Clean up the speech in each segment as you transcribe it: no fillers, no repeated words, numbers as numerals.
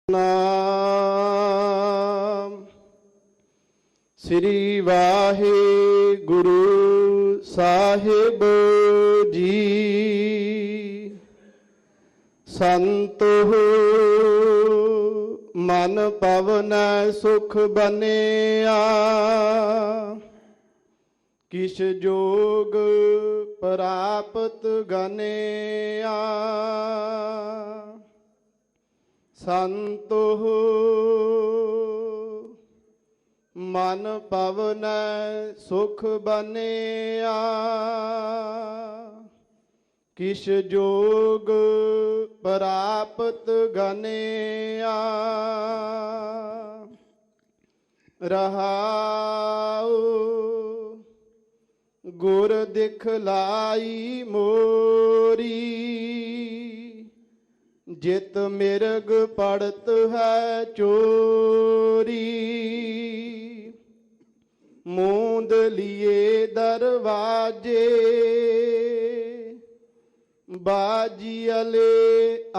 ਨਾਮ ਸ੍ਰੀ ਵਾਹਿਗੁਰੂ ਸਾਹਿਬ ਜੀ। ਸੰਤੋ ਮਨ ਪਵਨੈ ਸੁਖ ਬਨਿਆ, ਕਿਛ ਜੋਗ ਪ੍ਰਾਪਤ ਗਨਿਆ। ਸੰਤੋ ਮਨ ਪਵਨੈ ਸੁਖ ਬਨਿਆ, ਕਿਛ ਜੋਗ ਪ੍ਰਾਪਤ ਗਨਿਆ। ਰਹਾਉ ਗੁਰ ਦਿਖਲਾਈ ਮੋਰੀ, ਜਿਤ ਮਿਰਗ ਪੜਤ ਹੈ ਚੋਰੀ। ਮੂੰਦ ਲਿਏ ਦਰਵਾਜੇ, ਬਾਜੀਅਲੇ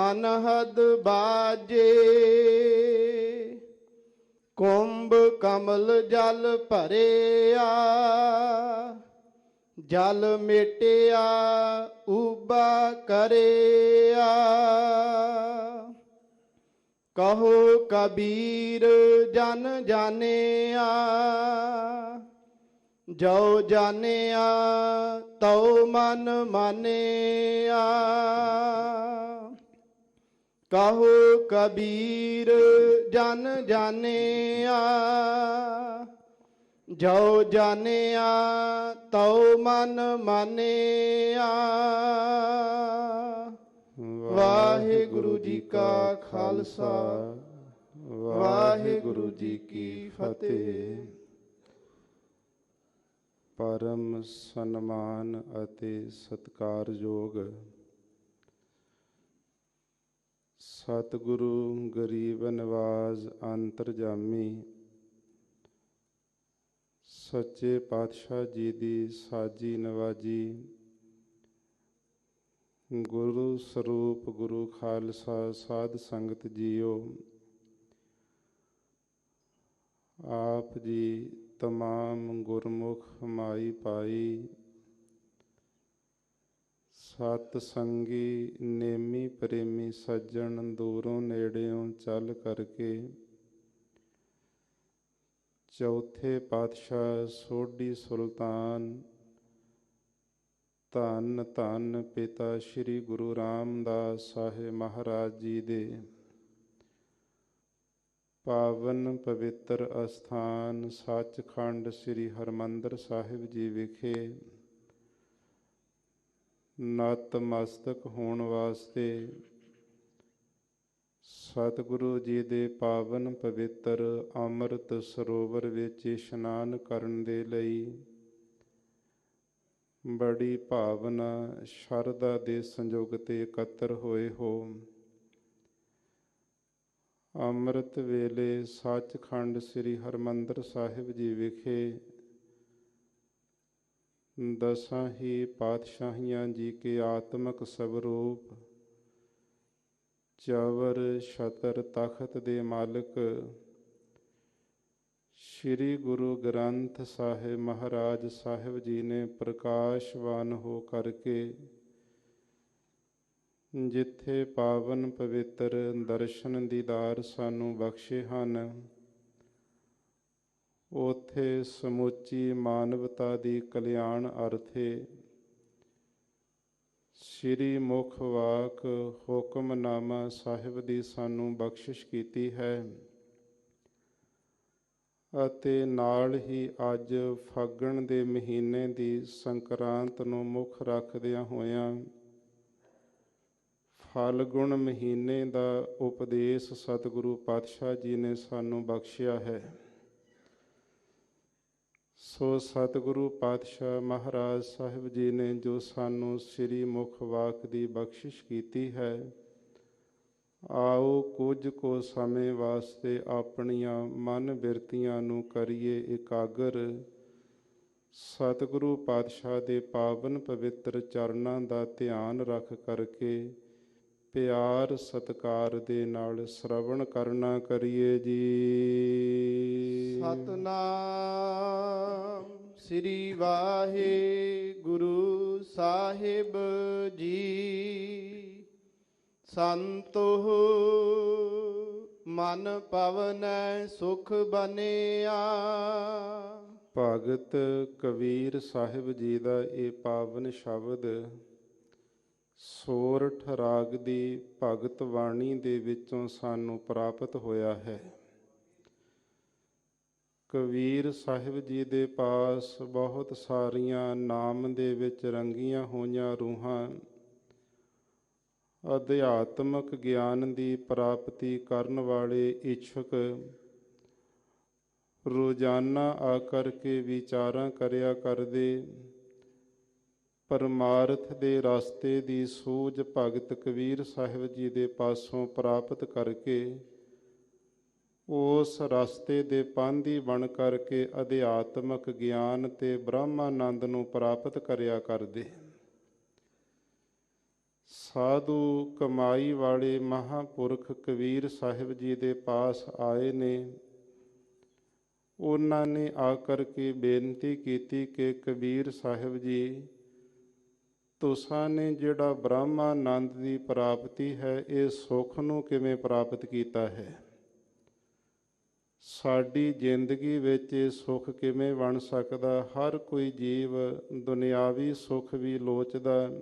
ਅਨਹਦ ਬਾਜੇ। ਕੁੰਭ ਕਮਲ ਜਲ ਭਰਿਆ, ਜਲ ਮੇਟਿਆ ਉਬਾ ਕਰਿਆ। ਕਹੋ ਕਬੀਰ ਜਨ ਜਾਣਿਆ, ਜੋ ਜਾਣਿਆ ਤਉ ਮਨ ਮਾਨਿਆ। ਕਹੋ ਕਬੀਰ ਜਨ ਜਾਣਿਆ, ਜੋ ਜਾਣਿਆ ਤਉ ਮਨ ਮਾਨਿਆ। ਵਾਹਿਗੁਰੂ ਜੀ ਕਾ ਖਾਲਸਾ, ਵਾਹਿਗੁਰੂ ਜੀ ਕੀ ਫਤਿਹ। ਪਰਮ ਸਨਮਾਨ ਅਤੇ ਸਤਿਕਾਰਯੋਗ ਸਤਿਗੁਰੂ ਗਰੀਬ ਨਿਵਾਜ਼ ਅੰਤਰਜਾਮੀ ਸੱਚੇ ਪਾਤਸ਼ਾਹ ਜੀ ਦੀ ਸਾਜੀ ਨਵਾਜੀ, ਗੁਰੂ ਸਰੂਪ ਗੁਰੂ ਖਾਲਸਾ ਸਾਧ ਸੰਗਤ ਜੀਓ, ਆਪ ਜੀ ਤਮਾਮ ਗੁਰਮੁਖ ਮਾਈ ਪਾਈ, ਸਤ ਸੰਗੀ ਨੇਮੀ ਪ੍ਰੇਮੀ ਸੱਜਣ, ਦੂਰੋਂ ਨੇੜਿਓਂ ਚੱਲ ਕਰਕੇ ਚੌਥੇ ਪਾਤਸ਼ਾਹ ਸੋਢੀ ਸੁਲਤਾਨ ਧੰਨ ਧੰਨ ਪਿਤਾ ਸ਼੍ਰੀ ਗੁਰੂ ਰਾਮਦਾਸ ਸਾਹਿਬ ਮਹਾਰਾਜ ਜੀ ਦੇ ਪਾਵਨ ਪਵਿੱਤਰ ਅਸਥਾਨ ਸੱਚਖੰਡ ਸ੍ਰੀ ਹਰਿਮੰਦਰ ਸਾਹਿਬ ਜੀ ਵਿਖੇ ਨਤਮਸਤਕ ਹੋਣ ਵਾਸਤੇ ਸਤਿਗੁਰੂ ਜੀ ਦੇ ਪਾਵਨ ਪਵਿੱਤਰ ਅੰਮ੍ਰਿਤ ਸਰੋਵਰ ਵਿੱਚ ਇਸ਼ਨਾਨ ਕਰਨ ਦੇ ਲਈ ਬੜੀ ਭਾਵਨਾ ਸ਼ਰਧਾ ਦੇ ਸੰਯੋਗ ਤੇ ਇਕੱਤਰ ਹੋਏ ਹੋ। ਅੰਮ੍ਰਿਤ ਵੇਲੇ ਸੱਚਖੰਡ ਸ੍ਰੀ ਹਰਿਮੰਦਰ ਸਾਹਿਬ ਜੀ ਵਿਖੇ ਦਸਾਂ ਹੀ ਪਾਤਸ਼ਾਹੀਆਂ ਜੀ ਕੇ ਆਤਮਕ ਸਵਰੂਪ ਚਵਰ ਛਤਰ ਤਖਤ ਦੇ ਮਾਲਕ ਸ਼੍ਰੀ ਗੁਰੂ ਗ੍ਰੰਥ ਸਾਹਿਬ ਮਹਾਰਾਜ ਸਾਹਿਬ ਜੀ ਨੇ ਪ੍ਰਕਾਸ਼ਵਾਨ ਹੋ ਕਰਕੇ ਜਿੱਥੇ ਪਾਵਨ ਪਵਿੱਤਰ ਦਰਸ਼ਨ ਦੀਦਾਰ ਸਾਨੂੰ ਬਖਸ਼ੇ ਹਨ, ਉੱਥੇ ਸਮੁੱਚੀ ਮਾਨਵਤਾ ਦੀ ਕਲਿਆਣ ਅਰਥੇ ਸ੍ਰੀ ਮੁਖ ਵਾਕ ਹੁਕਮਨਾਮਾ ਸਾਹਿਬ ਦੀ ਸਾਨੂੰ ਬਖਸ਼ਿਸ਼ ਕੀਤੀ ਹੈ। ਅਤੇ ਨਾਲ ਹੀ ਅੱਜ ਫੱਗਣ ਦੇ ਮਹੀਨੇ ਦੀ ਸੰਕਰਾਂਤ ਨੂੰ ਮੁੱਖ ਰੱਖਦਿਆਂ ਹੋਇਆਂ ਫਲਗੁਣ ਮਹੀਨੇ ਦਾ ਉਪਦੇਸ਼ ਸਤਿਗੁਰੂ ਪਾਤਸ਼ਾਹ ਜੀ ਨੇ ਸਾਨੂੰ ਬਖਸ਼ਿਆ ਹੈ। ਸੋ ਸਤਿਗੁਰੂ ਪਾਤਸ਼ਾਹ ਮਹਾਰਾਜ ਸਾਹਿਬ ਜੀ ਨੇ ਜੋ ਸਾਨੂੰ ਸ੍ਰੀ ਮੁਖ ਵਾਕ ਦੀ ਬਖਸ਼ਿਸ਼ ਕੀਤੀ ਹੈ, ਆਓ ਕੁਝ ਕੁ ਸਮੇਂ ਵਾਸਤੇ ਆਪਣੀਆਂ ਮਨ ਬਿਰਤੀਆਂ ਨੂੰ ਕਰੀਏ ਇਕਾਗਰ। ਸਤਿਗੁਰੂ ਪਾਤਸ਼ਾਹ ਦੇ ਪਾਵਨ ਪਵਿੱਤਰ ਚਰਨਾਂ ਦਾ ਧਿਆਨ ਰੱਖ ਕਰਕੇ ਪਿਆਰ ਸਤਿਕਾਰ ਦੇ ਨਾਲ ਸ਼ਰਵਣ ਕਰਨਾ ਕਰੀਏ ਜੀ। ਸਤਨਾਮ ਸ੍ਰੀ ਵਾਹਿਗੁਰੂ ਸਾਹਿਬ ਜੀ। ਸੰਤੋ ਮਨ ਪਵਨੈ ਸੁਖ ਬਨਿਆ। ਭਗਤ ਕਬੀਰ ਸਾਹਿਬ ਜੀ ਦਾ ਇਹ ਪਾਵਨ ਸ਼ਬਦ ਸੋਰਠ ਰਾਗ ਦੀ ਭਗਤ ਬਾਣੀ ਦੇ ਵਿੱਚੋਂ ਸਾਨੂੰ ਪ੍ਰਾਪਤ ਹੋਇਆ ਹੈ। ਕਬੀਰ ਸਾਹਿਬ ਜੀ ਦੇ ਪਾਸ ਬਹੁਤ ਸਾਰੀਆਂ ਨਾਮ ਦੇ ਵਿੱਚ ਰੰਗੀਆਂ ਹੋਈਆਂ ਰੂਹਾਂ ਅਧਿਆਤਮਕ ਗਿਆਨ ਦੀ ਪ੍ਰਾਪਤੀ ਕਰਨ ਵਾਲੇ ਇੱਛੁਕ ਰੋਜ਼ਾਨਾ ਆ ਕਰਕੇ ਵਿਚਾਰਾਂ ਕਰਿਆ ਕਰਦੇ। ਪਰਮਾਰਥ ਦੇ ਰਸਤੇ ਦੀ ਸੂਝ ਭਗਤ ਕਬੀਰ ਸਾਹਿਬ ਜੀ ਦੇ ਪਾਸੋਂ ਪ੍ਰਾਪਤ ਕਰਕੇ ਉਸ ਰਸਤੇ ਦੇ ਪਾਂਧੀ ਬਣ ਕਰਕੇ ਅਧਿਆਤਮਕ ਗਿਆਨ ਤੇ ਬ੍ਰਹਮਾਨੰਦ ਨੂੰ ਪ੍ਰਾਪਤ ਕਰਿਆ ਕਰਦੇ। ਸਾਧੂ ਕਮਾਈ ਵਾਲੇ ਮਹਾਂਪੁਰਖ ਕਬੀਰ ਸਾਹਿਬ ਜੀ ਦੇ ਪਾਸ ਆਏ ਨੇ। ਉਹਨਾਂ ਨੇ ਆ ਕਰਕੇ ਬੇਨਤੀ ਕੀਤੀ ਕਿ ਕਬੀਰ ਸਾਹਿਬ ਜੀ, ਤੁਸਾਂ ਨੇ ਜਿਹੜਾ ਬ੍ਰਹਮਾਨੰਦ ਦੀ ਪ੍ਰਾਪਤੀ ਹੈ, ਇਹ ਸੁੱਖ ਨੂੰ ਕਿਵੇਂ ਪ੍ਰਾਪਤ ਕੀਤਾ ਹੈ? ਸਾਡੀ ਜ਼ਿੰਦਗੀ ਵਿੱਚ ਇਹ ਸੁੱਖ ਕਿਵੇਂ ਬਣ ਸਕਦਾ? ਹਰ ਕੋਈ ਜੀਵ ਦੁਨਿਆਵੀ ਸੁੱਖ ਵੀ ਲੋਚਦਾ,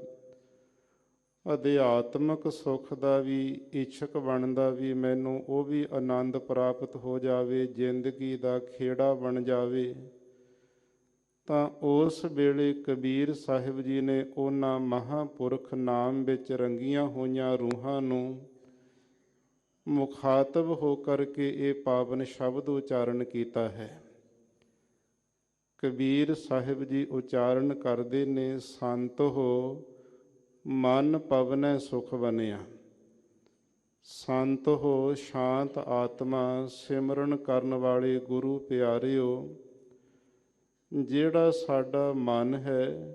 ਅਧਿਆਤਮਕ ਸੁੱਖ ਦਾ ਵੀ ਇੱਛਕ ਬਣਦਾ ਵੀ ਮੈਨੂੰ ਉਹ ਵੀ ਆਨੰਦ ਪ੍ਰਾਪਤ ਹੋ ਜਾਵੇ, ਜ਼ਿੰਦਗੀ ਦਾ ਖੇੜਾ ਬਣ ਜਾਵੇ। ਤਾਂ ਉਸ ਵੇਲੇ ਕਬੀਰ ਸਾਹਿਬ ਜੀ ਨੇ ਉਹਨਾਂ ਮਹਾਂਪੁਰਖ ਨਾਮ ਵਿੱਚ ਰੰਗੀਆਂ ਹੋਈਆਂ ਰੂਹਾਂ ਨੂੰ ਮੁਖਾਤਬ ਹੋ ਕਰਕੇ ਇਹ ਪਾਵਨ ਸ਼ਬਦ ਉਚਾਰਨ ਕੀਤਾ ਹੈ। ਕਬੀਰ ਸਾਹਿਬ ਜੀ ਉਚਾਰਨ ਕਰਦੇ ਨੇ, ਸੰਤ ਹੋ ਮਨ ਪਵਨੈ ਸੁਖ ਬਨਿਆ। ਸੰਤ ਹੋ ਸ਼ਾਂਤ ਆਤਮਾ ਸਿਮਰਨ ਕਰਨ ਵਾਲੇ ਗੁਰੂ ਪਿਆਰਿਓ, ਜਿਹੜਾ ਸਾਡਾ ਮਨ ਹੈ,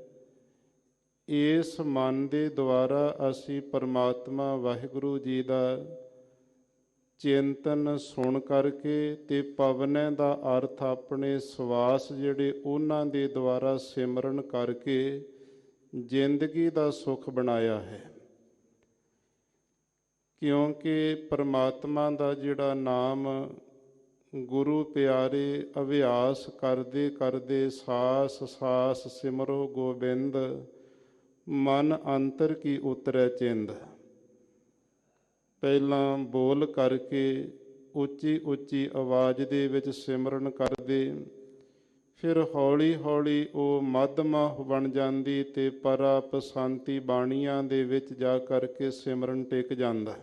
ਇਸ ਮਨ ਦੇ ਦੁਆਰਾ ਅਸੀਂ ਪਰਮਾਤਮਾ ਵਾਹਿਗੁਰੂ ਜੀ ਦਾ ਚਿੰਤਨ ਸੁਣ ਕਰਕੇ ਤੇ ਪਵਨੈ ਦਾ ਅਰਥ ਆਪਣੇ ਸਵਾਸ ਜਿਹੜੇ ਉਹਨਾਂ ਦੇ ਦੁਆਰਾ ਸਿਮਰਨ ਕਰਕੇ ਜ਼ਿੰਦਗੀ ਦਾ ਸੁੱਖ ਬਣਾਇਆ ਹੈ। ਕਿਉਂਕਿ ਪਰਮਾਤਮਾ ਦਾ ਜਿਹੜਾ ਨਾਮ ਗੁਰੂ ਪਿਆਰੇ ਅਭਿਆਸ ਕਰਦੇ ਕਰਦੇ ਸਾਸ ਸਾਸ ਸਿਮਰੋ ਗੋਬਿੰਦ, ਮਨ ਅੰਤਰ ਕੀ ਉਤਰੈ ਚਿੰਦ। ਪਹਿਲਾਂ ਬੋਲ ਕਰਕੇ ਉੱਚੀ ਉੱਚੀ ਆਵਾਜ਼ ਦੇ ਵਿੱਚ ਸਿਮਰਨ ਕਰਦੇ, ਫਿਰ ਹੌਲੀ ਹੌਲੀ ਉਹ ਮੱਧਮਾ ਬਣ ਜਾਂਦੀ ਤੇ ਪਰਪ ਸ਼ਾਂਤੀ ਬਾਣੀਆਂ ਦੇ ਵਿੱਚ ਜਾ ਕਰਕੇ ਸਿਮਰਨ ਟਿਕ ਜਾਂਦਾ।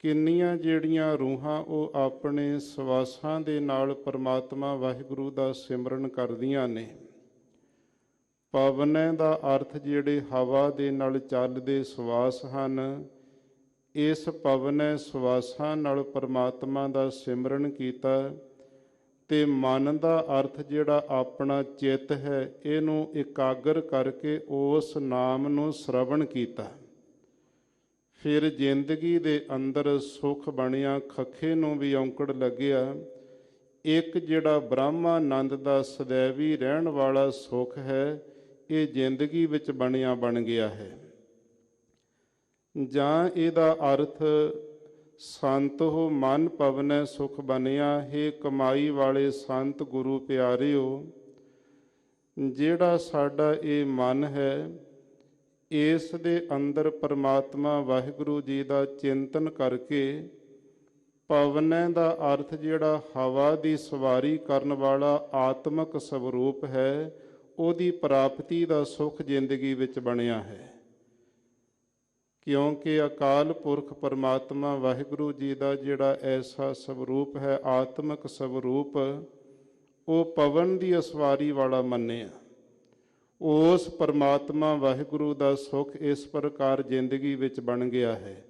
ਕਿੰਨੀਆਂ ਜਿਹੜੀਆਂ ਰੂਹਾਂ ਉਹ ਆਪਣੇ ਸਵਾਸਾਂ ਦੇ ਨਾਲ ਪਰਮਾਤਮਾ ਵਾਹਿਗੁਰੂ ਦਾ ਸਿਮਰਨ ਕਰਦੀਆਂ ਨੇ। ਪਵਨੈ ਦਾ ਅਰਥ ਜਿਹੜੇ ਹਵਾ ਦੇ ਨਾਲ ਚੱਲਦੇ ਸਵਾਸ ਹਨ, ਇਸ ਪਵਨੈ ਸਵਾਸਾਂ ਨਾਲ ਪਰਮਾਤਮਾ ਦਾ ਸਿਮਰਨ ਕੀਤਾ। ਤੇ ਮਨ ਦਾ ਅਰਥ ਜਿਹੜਾ ਆਪਣਾ ਚਿੱਤ ਹੈ, ਇਹਨੂੰ ਇਕਾਗਰ ਕਰਕੇ ਉਸ ਨਾਮ ਨੂੰ ਸ਼ਰਵਣ ਕੀਤਾ। ਫਿਰ ਜ਼ਿੰਦਗੀ ਦੇ ਅੰਦਰ ਸੁੱਖ ਬਣਿਆ, ਖੱਖੇ ਨੂੰ ਵੀ ਔਂਕੜ ਲੱਗਿਆ। ਇੱਕ ਜਿਹੜਾ ਬ੍ਰਹਮਾਨੰਦ ਦਾ ਸदैवी ਰਹਿਣ ਵਾਲਾ ਸੁੱਖ ਹੈ, ਇਹ ਜ਼ਿੰਦਗੀ ਵਿੱਚ ਬਣ ਗਿਆ ਹੈ। ਜਾਂ ਇਹਦਾ ਅਰਥ ਸੰਤ ਹੋ ਮਨ ਪਵਨੈ ਸੁਖ ਬਨਿਆ। ਹੈ ਕਮਾਈ ਵਾਲੇ ਸੰਤ ਗੁਰੂ ਪਿਆਰਿਓ, ਜਿਹੜਾ ਸਾਡਾ ਇਹ ਮਨ ਹੈ, ਇਸ ਦੇ ਅੰਦਰ ਪਰਮਾਤਮਾ ਵਾਹਿਗੁਰੂ ਜੀ ਦਾ ਚਿੰਤਨ ਕਰਕੇ ਪਵਨੈ ਦਾ ਅਰਥ ਜਿਹੜਾ ਹਵਾ ਦੀ ਸਵਾਰੀ ਕਰਨ ਵਾਲਾ ਆਤਮਕ ਸਵਰੂਪ ਹੈ, ਉਹਦੀ ਪ੍ਰਾਪਤੀ ਦਾ ਸੁੱਖ ਜ਼ਿੰਦਗੀ ਵਿੱਚ ਬਣਿਆ ਹੈ। ਕਿਉਂਕਿ ਅਕਾਲ ਪੁਰਖ ਪਰਮਾਤਮਾ ਵਾਹਿਗੁਰੂ ਜੀ ਦਾ ਜਿਹੜਾ ਐਸਾ ਸਵਰੂਪ ਹੈ, ਆਤਮਕ ਸਵਰੂਪ, ਉਹ ਪਵਨ ਦੀ ਅਸਵਾਰੀ ਵਾਲਾ ਮੰਨਿਆ। ਉਸ ਪਰਮਾਤਮਾ ਵਾਹਿਗੁਰੂ ਦਾ ਸੁੱਖ ਇਸ ਪ੍ਰਕਾਰ ਜ਼ਿੰਦਗੀ ਵਿੱਚ ਬਣ ਗਿਆ ਹੈ।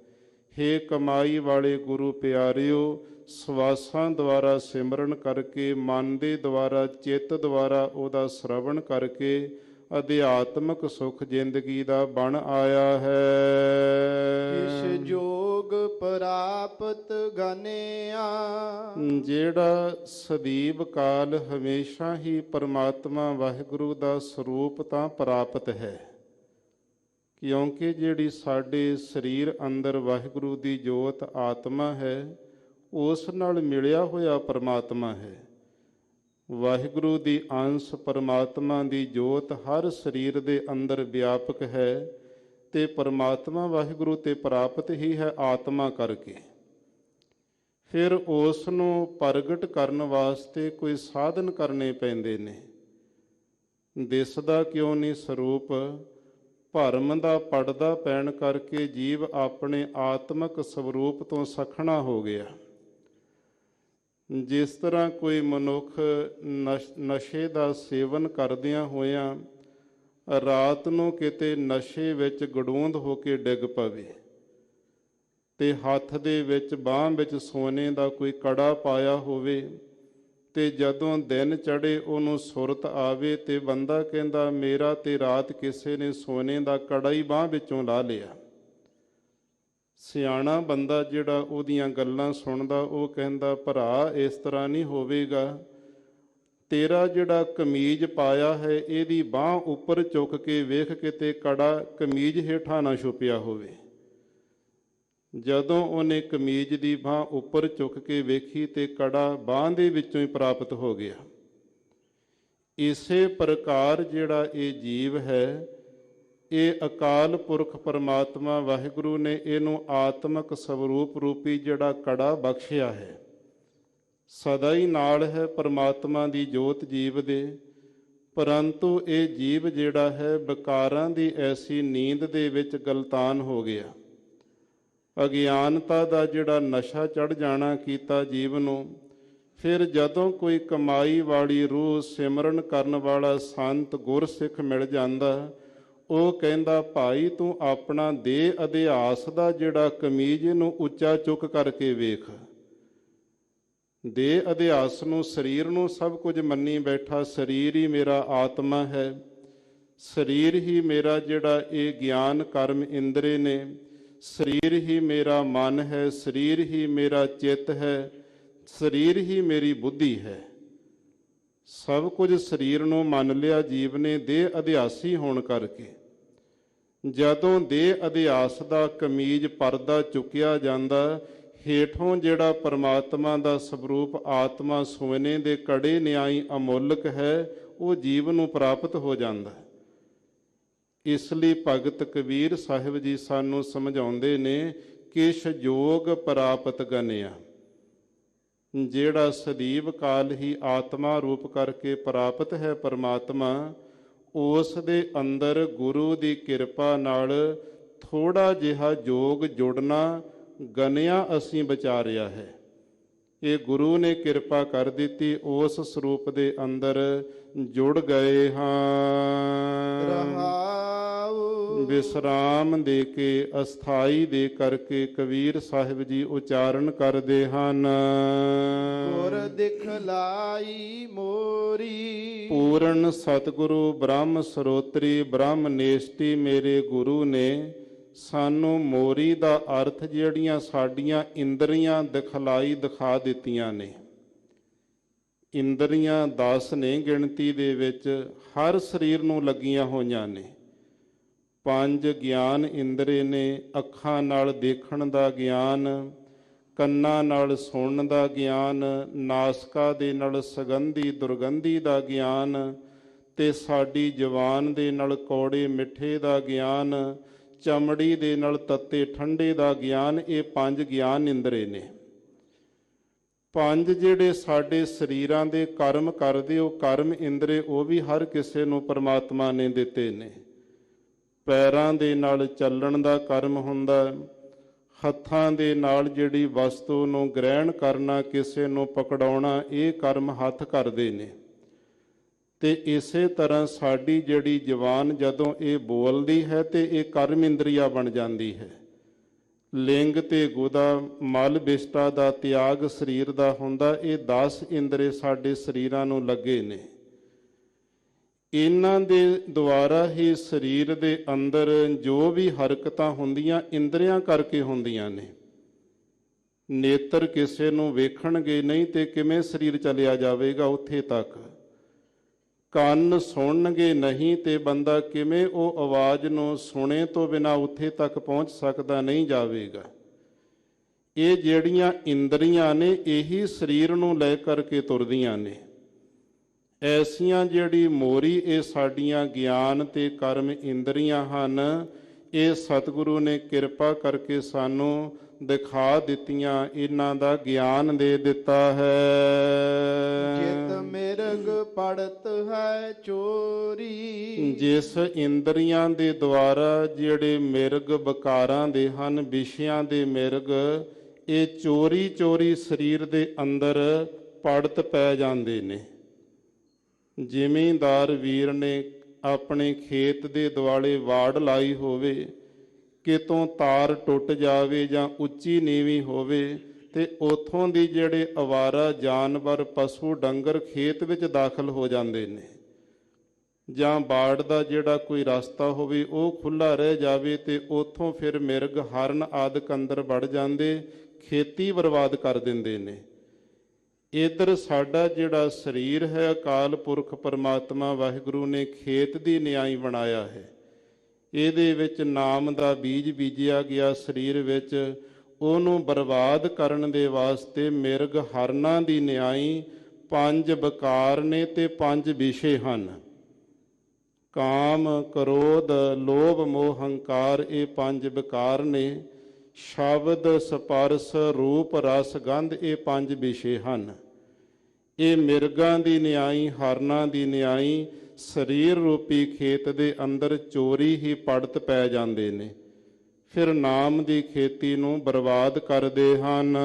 ਹੇ ਕਮਾਈ ਵਾਲੇ ਗੁਰੂ ਪਿਆਰਿਓ, ਸਵਾਸਾਂ ਦੁਆਰਾ ਸਿਮਰਨ ਕਰਕੇ, ਮਨ ਦੇ ਦੁਆਰਾ, ਚਿੱਤ ਦੁਆਰਾ ਉਹਦਾ ਸ਼ਰਵਣ ਕਰਕੇ ਅਧਿਆਤਮਕ ਸੁਖ ਜ਼ਿੰਦਗੀ ਦਾ ਬਣ ਆਇਆ ਹੈ। ਕਿਛ ਜੋਗ ਪ੍ਰਾਪਤ ਗਨਿਆ, ਜਿਹੜਾ ਸਦੀਵ ਕਾਲ ਹਮੇਸ਼ਾ ਹੀ ਪਰਮਾਤਮਾ ਵਾਹਿਗੁਰੂ ਦਾ ਸਰੂਪ ਤਾਂ ਪ੍ਰਾਪਤ ਹੈ, ਕਿਉਂਕਿ ਜਿਹੜੀ ਸਾਡੇ ਸਰੀਰ ਅੰਦਰ ਵਾਹਿਗੁਰੂ ਦੀ ਜੋਤ ਆਤਮਾ ਹੈ, ਉਸ ਨਾਲ ਮਿਲਿਆ ਹੋਇਆ ਪਰਮਾਤਮਾ ਹੈ। ਵਾਹਿਗੁਰੂ ਦੀ ਅੰਸ਼ ਪਰਮਾਤਮਾ ਦੀ ਜੋਤ ਹਰ ਸਰੀਰ ਦੇ ਅੰਦਰ ਵਿਆਪਕ ਹੈ, ਤੇ ਪਰਮਾਤਮਾ ਵਾਹਿਗੁਰੂ ਤੇ ਪ੍ਰਾਪਤ ਹੀ ਹੈ ਆਤਮਾ ਕਰਕੇ। ਫਿਰ ਉਸ ਨੂੰ ਪ੍ਰਗਟ ਕਰਨ ਵਾਸਤੇ ਕੋਈ ਸਾਧਨ ਕਰਨੇ ਪੈਂਦੇ ਨੇ। ਦਿਸਦਾ ਕਿਉਂ ਨਹੀਂ ਸਰੂਪ, ਭਰਮ ਦਾ ਪਰਦਾ ਪੈਣ ਕਰਕੇ ਜੀਵ ਆਪਣੇ ਆਤਮਕ ਸਰੂਪ ਤੋਂ ਸਖਣਾ ਹੋ ਗਿਆ। ਜਿਸ ਤਰ੍ਹਾਂ ਕੋਈ ਮਨੁੱਖ ਨਸ਼ੇ ਦਾ ਸੇਵਨ ਕਰਦਿਆਂ ਹੋਇਆਂ ਰਾਤ ਨੂੰ ਕਿਤੇ ਨਸ਼ੇ ਵਿੱਚ ਗੜੂੰਦ ਹੋ ਕੇ ਡਿੱਗ ਪਵੇ ਤੇ ਹੱਥ ਦੇ ਵਿੱਚ ਬਾਂਹ ਵਿੱਚ ਸੋਨੇ ਦਾ ਕੋਈ ਕੜਾ ਪਾਇਆ ਹੋਵੇ, ਤੇ ਜਦੋਂ ਦਿਨ ਚੜ੍ਹੇ ਉਹਨੂੰ ਸੁਰਤ ਆਵੇ ਤੇ ਬੰਦਾ ਕਹਿੰਦਾ ਮੇਰਾ ਤੇ ਰਾਤ ਕਿਸੇ ਨੇ ਸੋਨੇ ਦਾ ਕੜਾ ਹੀ ਬਾਂਹ ਵਿੱਚੋਂ ਲਾ ਲਿਆ। ਸਿਆਣਾ ਬੰਦਾ ਜਿਹੜਾ ਉਹਦੀਆਂ ਗੱਲਾਂ ਸੁਣਦਾ ਉਹ ਕਹਿੰਦਾ ਭਰਾ ਇਸ ਤਰ੍ਹਾਂ ਨਹੀਂ ਹੋਵੇਗਾ, ਤੇਰਾ ਜਿਹੜਾ ਕਮੀਜ਼ ਪਾਇਆ ਹੈ ਇਹਦੀ ਬਾਂਹ ਉੱਪਰ ਚੁੱਕ ਕੇ ਵੇਖ ਕਿਤੇ ਕੜਾ ਕਮੀਜ਼ ਹੇਠਾਂ ਨਾ ਛੁਪਿਆ ਹੋਵੇ। ਜਦੋਂ ਉਹਨੇ ਕਮੀਜ਼ ਦੀ ਬਾਂਹ ਉੱਪਰ ਚੁੱਕ ਕੇ ਵੇਖੀ ਤੇ ਕੜਾ ਬਾਂਹ ਦੇ ਵਿੱਚੋਂ ਹੀ ਪ੍ਰਾਪਤ ਹੋ ਗਿਆ। ਇਸੇ ਪ੍ਰਕਾਰ ਜਿਹੜਾ ਇਹ ਜੀਵ ਹੈ, ਇਹ ਅਕਾਲ ਪੁਰਖ ਪਰਮਾਤਮਾ ਵਾਹਿਗੁਰੂ ਨੇ ਇਹਨੂੰ ਆਤਮਕ ਸਰੂਪ ਰੂਪੀ ਜਿਹੜਾ ਕੜਾ ਬਖਸ਼ਿਆ ਹੈ। ਸਦਾ ਹੀ ਨਾਲ ਹੈ ਪਰਮਾਤਮਾ ਦੀ ਜੋਤ ਜੀਵ ਦੇ, ਪਰੰਤੂ ਇਹ ਜੀਵ ਜਿਹੜਾ ਹੈ ਵਿਕਾਰਾਂ ਦੀ ਐਸੀ ਨੀਂਦ ਦੇ ਵਿੱਚ ਗਲਤਾਨ ਹੋ ਗਿਆ। ਅਗਿਆਨਤਾ ਦਾ ਜਿਹੜਾ ਨਸ਼ਾ ਚੜ੍ਹ ਜਾਣਾ ਕੀਤਾ ਜੀਵ ਨੂੰ। ਫਿਰ ਜਦੋਂ ਕੋਈ ਕਮਾਈ ਵਾਲੀ ਰੂਹ ਸਿਮਰਨ ਕਰਨ ਵਾਲਾ ਸੰਤ ਗੁਰਸਿੱਖ ਮਿਲ ਜਾਂਦਾ, ਉਹ ਕਹਿੰਦਾ ਭਾਈ ਤੂੰ ਆਪਣਾ ਦੇਹ ਅਧਿਆਸ ਦਾ ਜਿਹੜਾ ਕਮੀਜ਼ ਨੂੰ ਉੱਚਾ ਚੁੱਕ ਕਰਕੇ ਵੇਖ। ਦੇਹ ਅਧਿਆਸ ਨੂੰ, ਸਰੀਰ ਨੂੰ ਸਭ ਕੁਝ ਮੰਨੀ ਬੈਠਾ, ਸਰੀਰ ਹੀ ਮੇਰਾ ਆਤਮਾ ਹੈ, ਸਰੀਰ ਹੀ ਮੇਰਾ ਜਿਹੜਾ ਇਹ ਗਿਆਨ ਕਰਮ ਇੰਦਰੇ ਨੇ, ਸਰੀਰ ਹੀ ਮੇਰਾ ਮਨ ਹੈ, ਸਰੀਰ ਹੀ ਮੇਰਾ ਚਿੱਤ ਹੈ, ਸਰੀਰ ਹੀ ਮੇਰੀ ਬੁੱਧੀ ਹੈ। ਸਭ ਕੁਝ ਸਰੀਰ ਨੂੰ ਮੰਨ ਲਿਆ ਜੀਵ ਨੇ ਦੇਹ ਅਧਿਆਸੀ ਹੋਣ ਕਰਕੇ। ਜਦੋਂ ਦੇਹ ਅਧਿਆਸ ਦਾ ਕਮੀਜ਼ ਪਰਦਾ ਚੁੱਕਿਆ ਜਾਂਦਾ, ਹੇਠੋਂ ਜਿਹੜਾ ਪਰਮਾਤਮਾ ਦਾ ਸਰੂਪ ਆਤਮਾ ਸੋਨੇ ਦੇ ਕੜੇ ਨਿਆਈ ਅਮੋਲਕ ਹੈ, ਉਹ ਜੀਵ ਨੂੰ ਪ੍ਰਾਪਤ ਹੋ ਜਾਂਦਾ। ਇਸ ਲਈ ਭਗਤ ਕਬੀਰ ਸਾਹਿਬ ਜੀ ਸਾਨੂੰ ਸਮਝਾਉਂਦੇ ਨੇ, ਕਿਛ ਜੋਗ ਪ੍ਰਾਪਤ ਗਨਿਆ। ਜਿਹੜਾ ਸਦੀਵ ਕਾਲ ਹੀ ਆਤਮਾ ਰੂਪ ਕਰਕੇ ਪ੍ਰਾਪਤ ਹੈ ਪਰਮਾਤਮਾ, ਉਸ ਦੇ ਅੰਦਰ ਗੁਰੂ ਦੀ ਕਿਰਪਾ ਨਾਲ ਥੋੜਾ ਜਿਹਾ ਜੋਗ ਜੁੜਨਾ ਗਨਿਆ ਅਸੀਂ ਵਿਚਾਰਿਆ ਹੈ। ਇਹ ਗੁਰੂ ਨੇ ਕਿਰਪਾ ਕਰ ਦਿੱਤੀ, ਉਸ ਸਰੂਪ ਦੇ ਅੰਦਰ ਜੁੜ ਗਏ ਹਾਂ। ਰਹਾਉ ਵਿਸਰਾਮ ਦੇ ਕੇ ਅਸਥਾਈ ਦੇ ਕਰਕੇ ਕਬੀਰ ਸਾਹਿਬ ਜੀ ਉਚਾਰਨ ਕਰਦੇ ਹਨ। ਗੁਰ ਦਿਖਲਾਈ ਮੋਰੀ, ਪੂਰਨ ਸਤਿਗੁਰੂ ਬ੍ਰਹਮ ਸਰੋਤਰੀ ਬ੍ਰਹਮ ਨੇਸ਼ਟੀ ਮੇਰੇ ਗੁਰੂ ਨੇ ਸਾਨੂੰ ਮੋਰੀ ਦਾ ਅਰਥ ਜਿਹੜੀਆਂ ਸਾਡੀਆਂ ਇੰਦਰੀਆਂ ਦਿਖਾ ਦਿੱਤੀਆਂ ਨੇ। ਇੰਦਰੀਆਂ 10 ਨੇ ਗਿਣਤੀ ਦੇ ਵਿੱਚ, ਹਰ ਸਰੀਰ ਨੂੰ ਲੱਗੀਆਂ ਹੋਈਆਂ ਨੇ। 5 ਗਿਆਨ ਇੰਦਰੇ ਨੇ, ਅੱਖਾਂ ਨਾਲ ਦੇਖਣ ਦਾ ਗਿਆਨ, ਕੰਨਾਂ ਨਾਲ ਸੁਣਨ ਦਾ ਗਿਆਨ, ਨਾਸਕਾ ਦੇ ਨਾਲ ਸੁਗੰਧੀ ਦੁਰਗੰਧੀ ਦਾ ਗਿਆਨ, ਤੇ ਸਾਡੀ ਜ਼ੁਬਾਨ ਦੇ ਨਾਲ ਕੌੜੇ ਮਿੱਠੇ ਦਾ ਗਿਆਨ, ਚਮੜੀ ਦੇ ਨਾਲ ਤੱਤੇ ਠੰਡੇ ਦਾ ਗਿਆਨ। ਇਹ 5 ਗਿਆਨ ਇੰਦਰੇ ਨੇ। 5 ਜਿਹੜੇ ਸਾਡੇ ਸਰੀਰਾਂ ਦੇ ਕਰਮ ਕਰਦੇ, ਉਹ ਕਰਮ ਇੰਦਰੇ ਉਹ ਵੀ ਹਰ ਕਿਸੇ ਨੂੰ ਪਰਮਾਤਮਾ ਨੇ ਦਿੱਤੇ ਨੇ। ਪੈਰਾਂ ਦੇ ਨਾਲ ਚੱਲਣ ਦਾ ਕਰਮ ਹੁੰਦਾ, ਹੱਥਾਂ ਦੇ ਨਾਲ ਜਿਹੜੀ ਵਸਤੂ ਨੂੰ ਗ੍ਰਹਿਣ ਕਰਨਾ, ਕਿਸੇ ਨੂੰ ਪਕੜਾਉਣਾ, ਇਹ ਕਰਮ ਹੱਥ ਕਰਦੇ ਨੇ। ਤੇ ਇਸੇ ਤਰ੍ਹਾਂ ਸਾਡੀ ਜਿਹੜੀ ਜ਼ੁਬਾਨ ਜਦੋਂ ਇਹ ਬੋਲਦੀ ਹੈ ਤੇ ਇਹ ਕਰਮ ਇੰਦਰੀਆ ਬਣ ਜਾਂਦੀ ਹੈ। ਲਿੰਗ ਤੇ ਗੁਦਾ ਮਲ ਬਿਸ਼ਟਾ ਦਾ ਤਿਆਗ ਸਰੀਰ ਦਾ ਹੁੰਦਾ। ਇਹ 10 ਇੰਦਰੇ ਸਾਡੇ ਸਰੀਰਾਂ ਨੂੰ ਲੱਗੇ ਨੇ। ਇਹਨਾਂ ਦੇ ਦੁਆਰਾ ਹੀ ਸਰੀਰ ਦੇ ਅੰਦਰ ਜੋ ਵੀ ਹਰਕਤਾਂ ਹੁੰਦੀਆਂ ਇੰਦਰੀਆਂ ਕਰਕੇ ਹੁੰਦੀਆਂ ਨੇ। ਨੇਤਰ ਕਿਸੇ ਨੂੰ ਵੇਖਣਗੇ ਨਹੀਂ ਤੇ ਕਿਵੇਂ ਸਰੀਰ ਚਲਿਆ ਜਾਵੇਗਾ ਉੱਥੇ ਤੱਕ। ਕੰਨ ਸੁਣਨਗੇ ਨਹੀਂ ਤੇ ਬੰਦਾ ਕਿਵੇਂ ਉਹ ਆਵਾਜ਼ ਨੂੰ ਸੁਣੇ ਤੋਂ ਬਿਨਾਂ ਉੱਥੇ ਤੱਕ ਪਹੁੰਚ ਸਕਦਾ, ਨਹੀਂ ਜਾਵੇਗਾ। ਇਹ ਜਿਹੜੀਆਂ ਇੰਦਰੀਆਂ ਨੇ ਇਹੀ ਸਰੀਰ ਨੂੰ ਲੈ ਕਰਕੇ ਤੁਰਦੀਆਂ ਨੇ। ਐਸੀਆਂ ਜਿਹੜੀ ਮੋਰੀ ਇਹ ਸਾਡੀਆਂ ਗਿਆਨ ਤੇ ਕਰਮ ਇੰਦਰੀਆਂ ਹਨ, ਇਹ ਸਤਿਗੁਰੂ ਨੇ ਕਿਰਪਾ ਕਰਕੇ ਸਾਨੂੰ ਦਿਖਾ ਦਿੱਤੀਆਂ, ਇਹਨਾਂ ਦਾ ਗਿਆਨ ਦੇ ਦਿੱਤਾ ਹੈ। ਜਿਤ ਮਿਰਗ ਪੜਤ ਹੈ ਚੋਰੀ। ਜਿਸ ਇੰਦਰੀਆਂ ਦੇ ਦੁਆਰਾ ਜਿਹੜੇ ਮਿਰਗ ਬਕਾਰਾਂ ਦੇ ਹਨ, ਵਿਸ਼ਿਆਂ ਦੇ ਮਿਰਗ, ਇਹ ਚੋਰੀ ਚੋਰੀ ਸਰੀਰ ਦੇ ਅੰਦਰ ਪੜਤ ਪੈ ਜਾਂਦੇ ਨੇ। ਜ਼ਿਮੀਂਦਾਰ ਵੀਰ ਨੇ ਆਪਣੇ ਖੇਤ ਦੇ ਦੁਆਲੇ ਵਾੜ ਲਾਈ ਹੋਵੇ, ਕਿਤੋਂ ਤਾਰ ਟੁੱਟ ਜਾਵੇ ਜਾਂ ਉੱਚੀ ਨੀਵੀਂ ਹੋਵੇ ਤੇ ਉਥੋਂ ਦੀ ਜਿਹੜੇ ਅਵਾਰਾ ਜਾਨਵਰ ਪਸ਼ੂ ਡੰਗਰ ਖੇਤ ਵਿੱਚ ਦਾਖਲ ਹੋ ਜਾਂਦੇ ਨੇ। ਜਾਂ ਬਾੜ ਦਾ ਜਿਹੜਾ ਕੋਈ ਰਸਤਾ ਹੋਵੇ ਉਹ ਖੁੱਲ੍ਹਾ ਰਹਿ ਜਾਵੇ ਤੇ ਉਥੋਂ ਫਿਰ ਮਿਰਗ ਹਰਨ ਆਦਿਕ ਅੰਦਰ ਵੜ ਜਾਂਦੇ, ਖੇਤੀ ਬਰਬਾਦ ਕਰ ਦਿੰਦੇ ਨੇ। ਇੱਧਰ ਸਾਡਾ ਜਿਹੜਾ ਸਰੀਰ ਹੈ, ਅਕਾਲ ਪੁਰਖ ਪਰਮਾਤਮਾ ਵਾਹਿਗੁਰੂ ਨੇ ਖੇਤ ਦੀ ਨਿਆਈ ਬਣਾਇਆ ਹੈ। ਇਹਦੇ ਵਿੱਚ ਨਾਮ ਦਾ ਬੀਜ ਬੀਜਿਆ ਗਿਆ ਸਰੀਰ ਵਿੱਚ, ਉਹਨੂੰ ਬਰਬਾਦ ਕਰਨ ਦੇ ਵਾਸਤੇ ਮਿਰਗ ਹਰਨਾਂ ਦੀ ਨਿਆਈ 5 ਬਕਾਰ ਨੇ ਤੇ 5 ਵਿਸ਼ੇ ਹਨ। ਕਾਮ, ਕ੍ਰੋਧ, ਲੋਭ, ਮੋਹ, ਹੰਕਾਰ, ਇਹ 5 ਵਿਕਾਰ ਨੇ। ਸ਼ਬਦ, ਸਪਰਸ, ਰੂਪ, ਰਸ, ਗੰਧ, ਇਹ 5 ਵਿਸ਼ੇ ਹਨ। ਇਹ ਮਿਰਗਾਂ ਦੀ ਨਿਆਈ, ਹਰਨਾਂ ਦੀ ਨਿਆਈ ਸਰੀਰ ਰੂਪੀ ਖੇਤ ਦੇ ਅੰਦਰ ਚੋਰੀ ਹੀ ਪੜਤ ਪੈ ਜਾਂਦੇ ਨੇ, ਫਿਰ ਨਾਮ ਦੀ ਖੇਤੀ ਨੂੰ ਬਰਬਾਦ ਕਰਦੇ ਹਨ।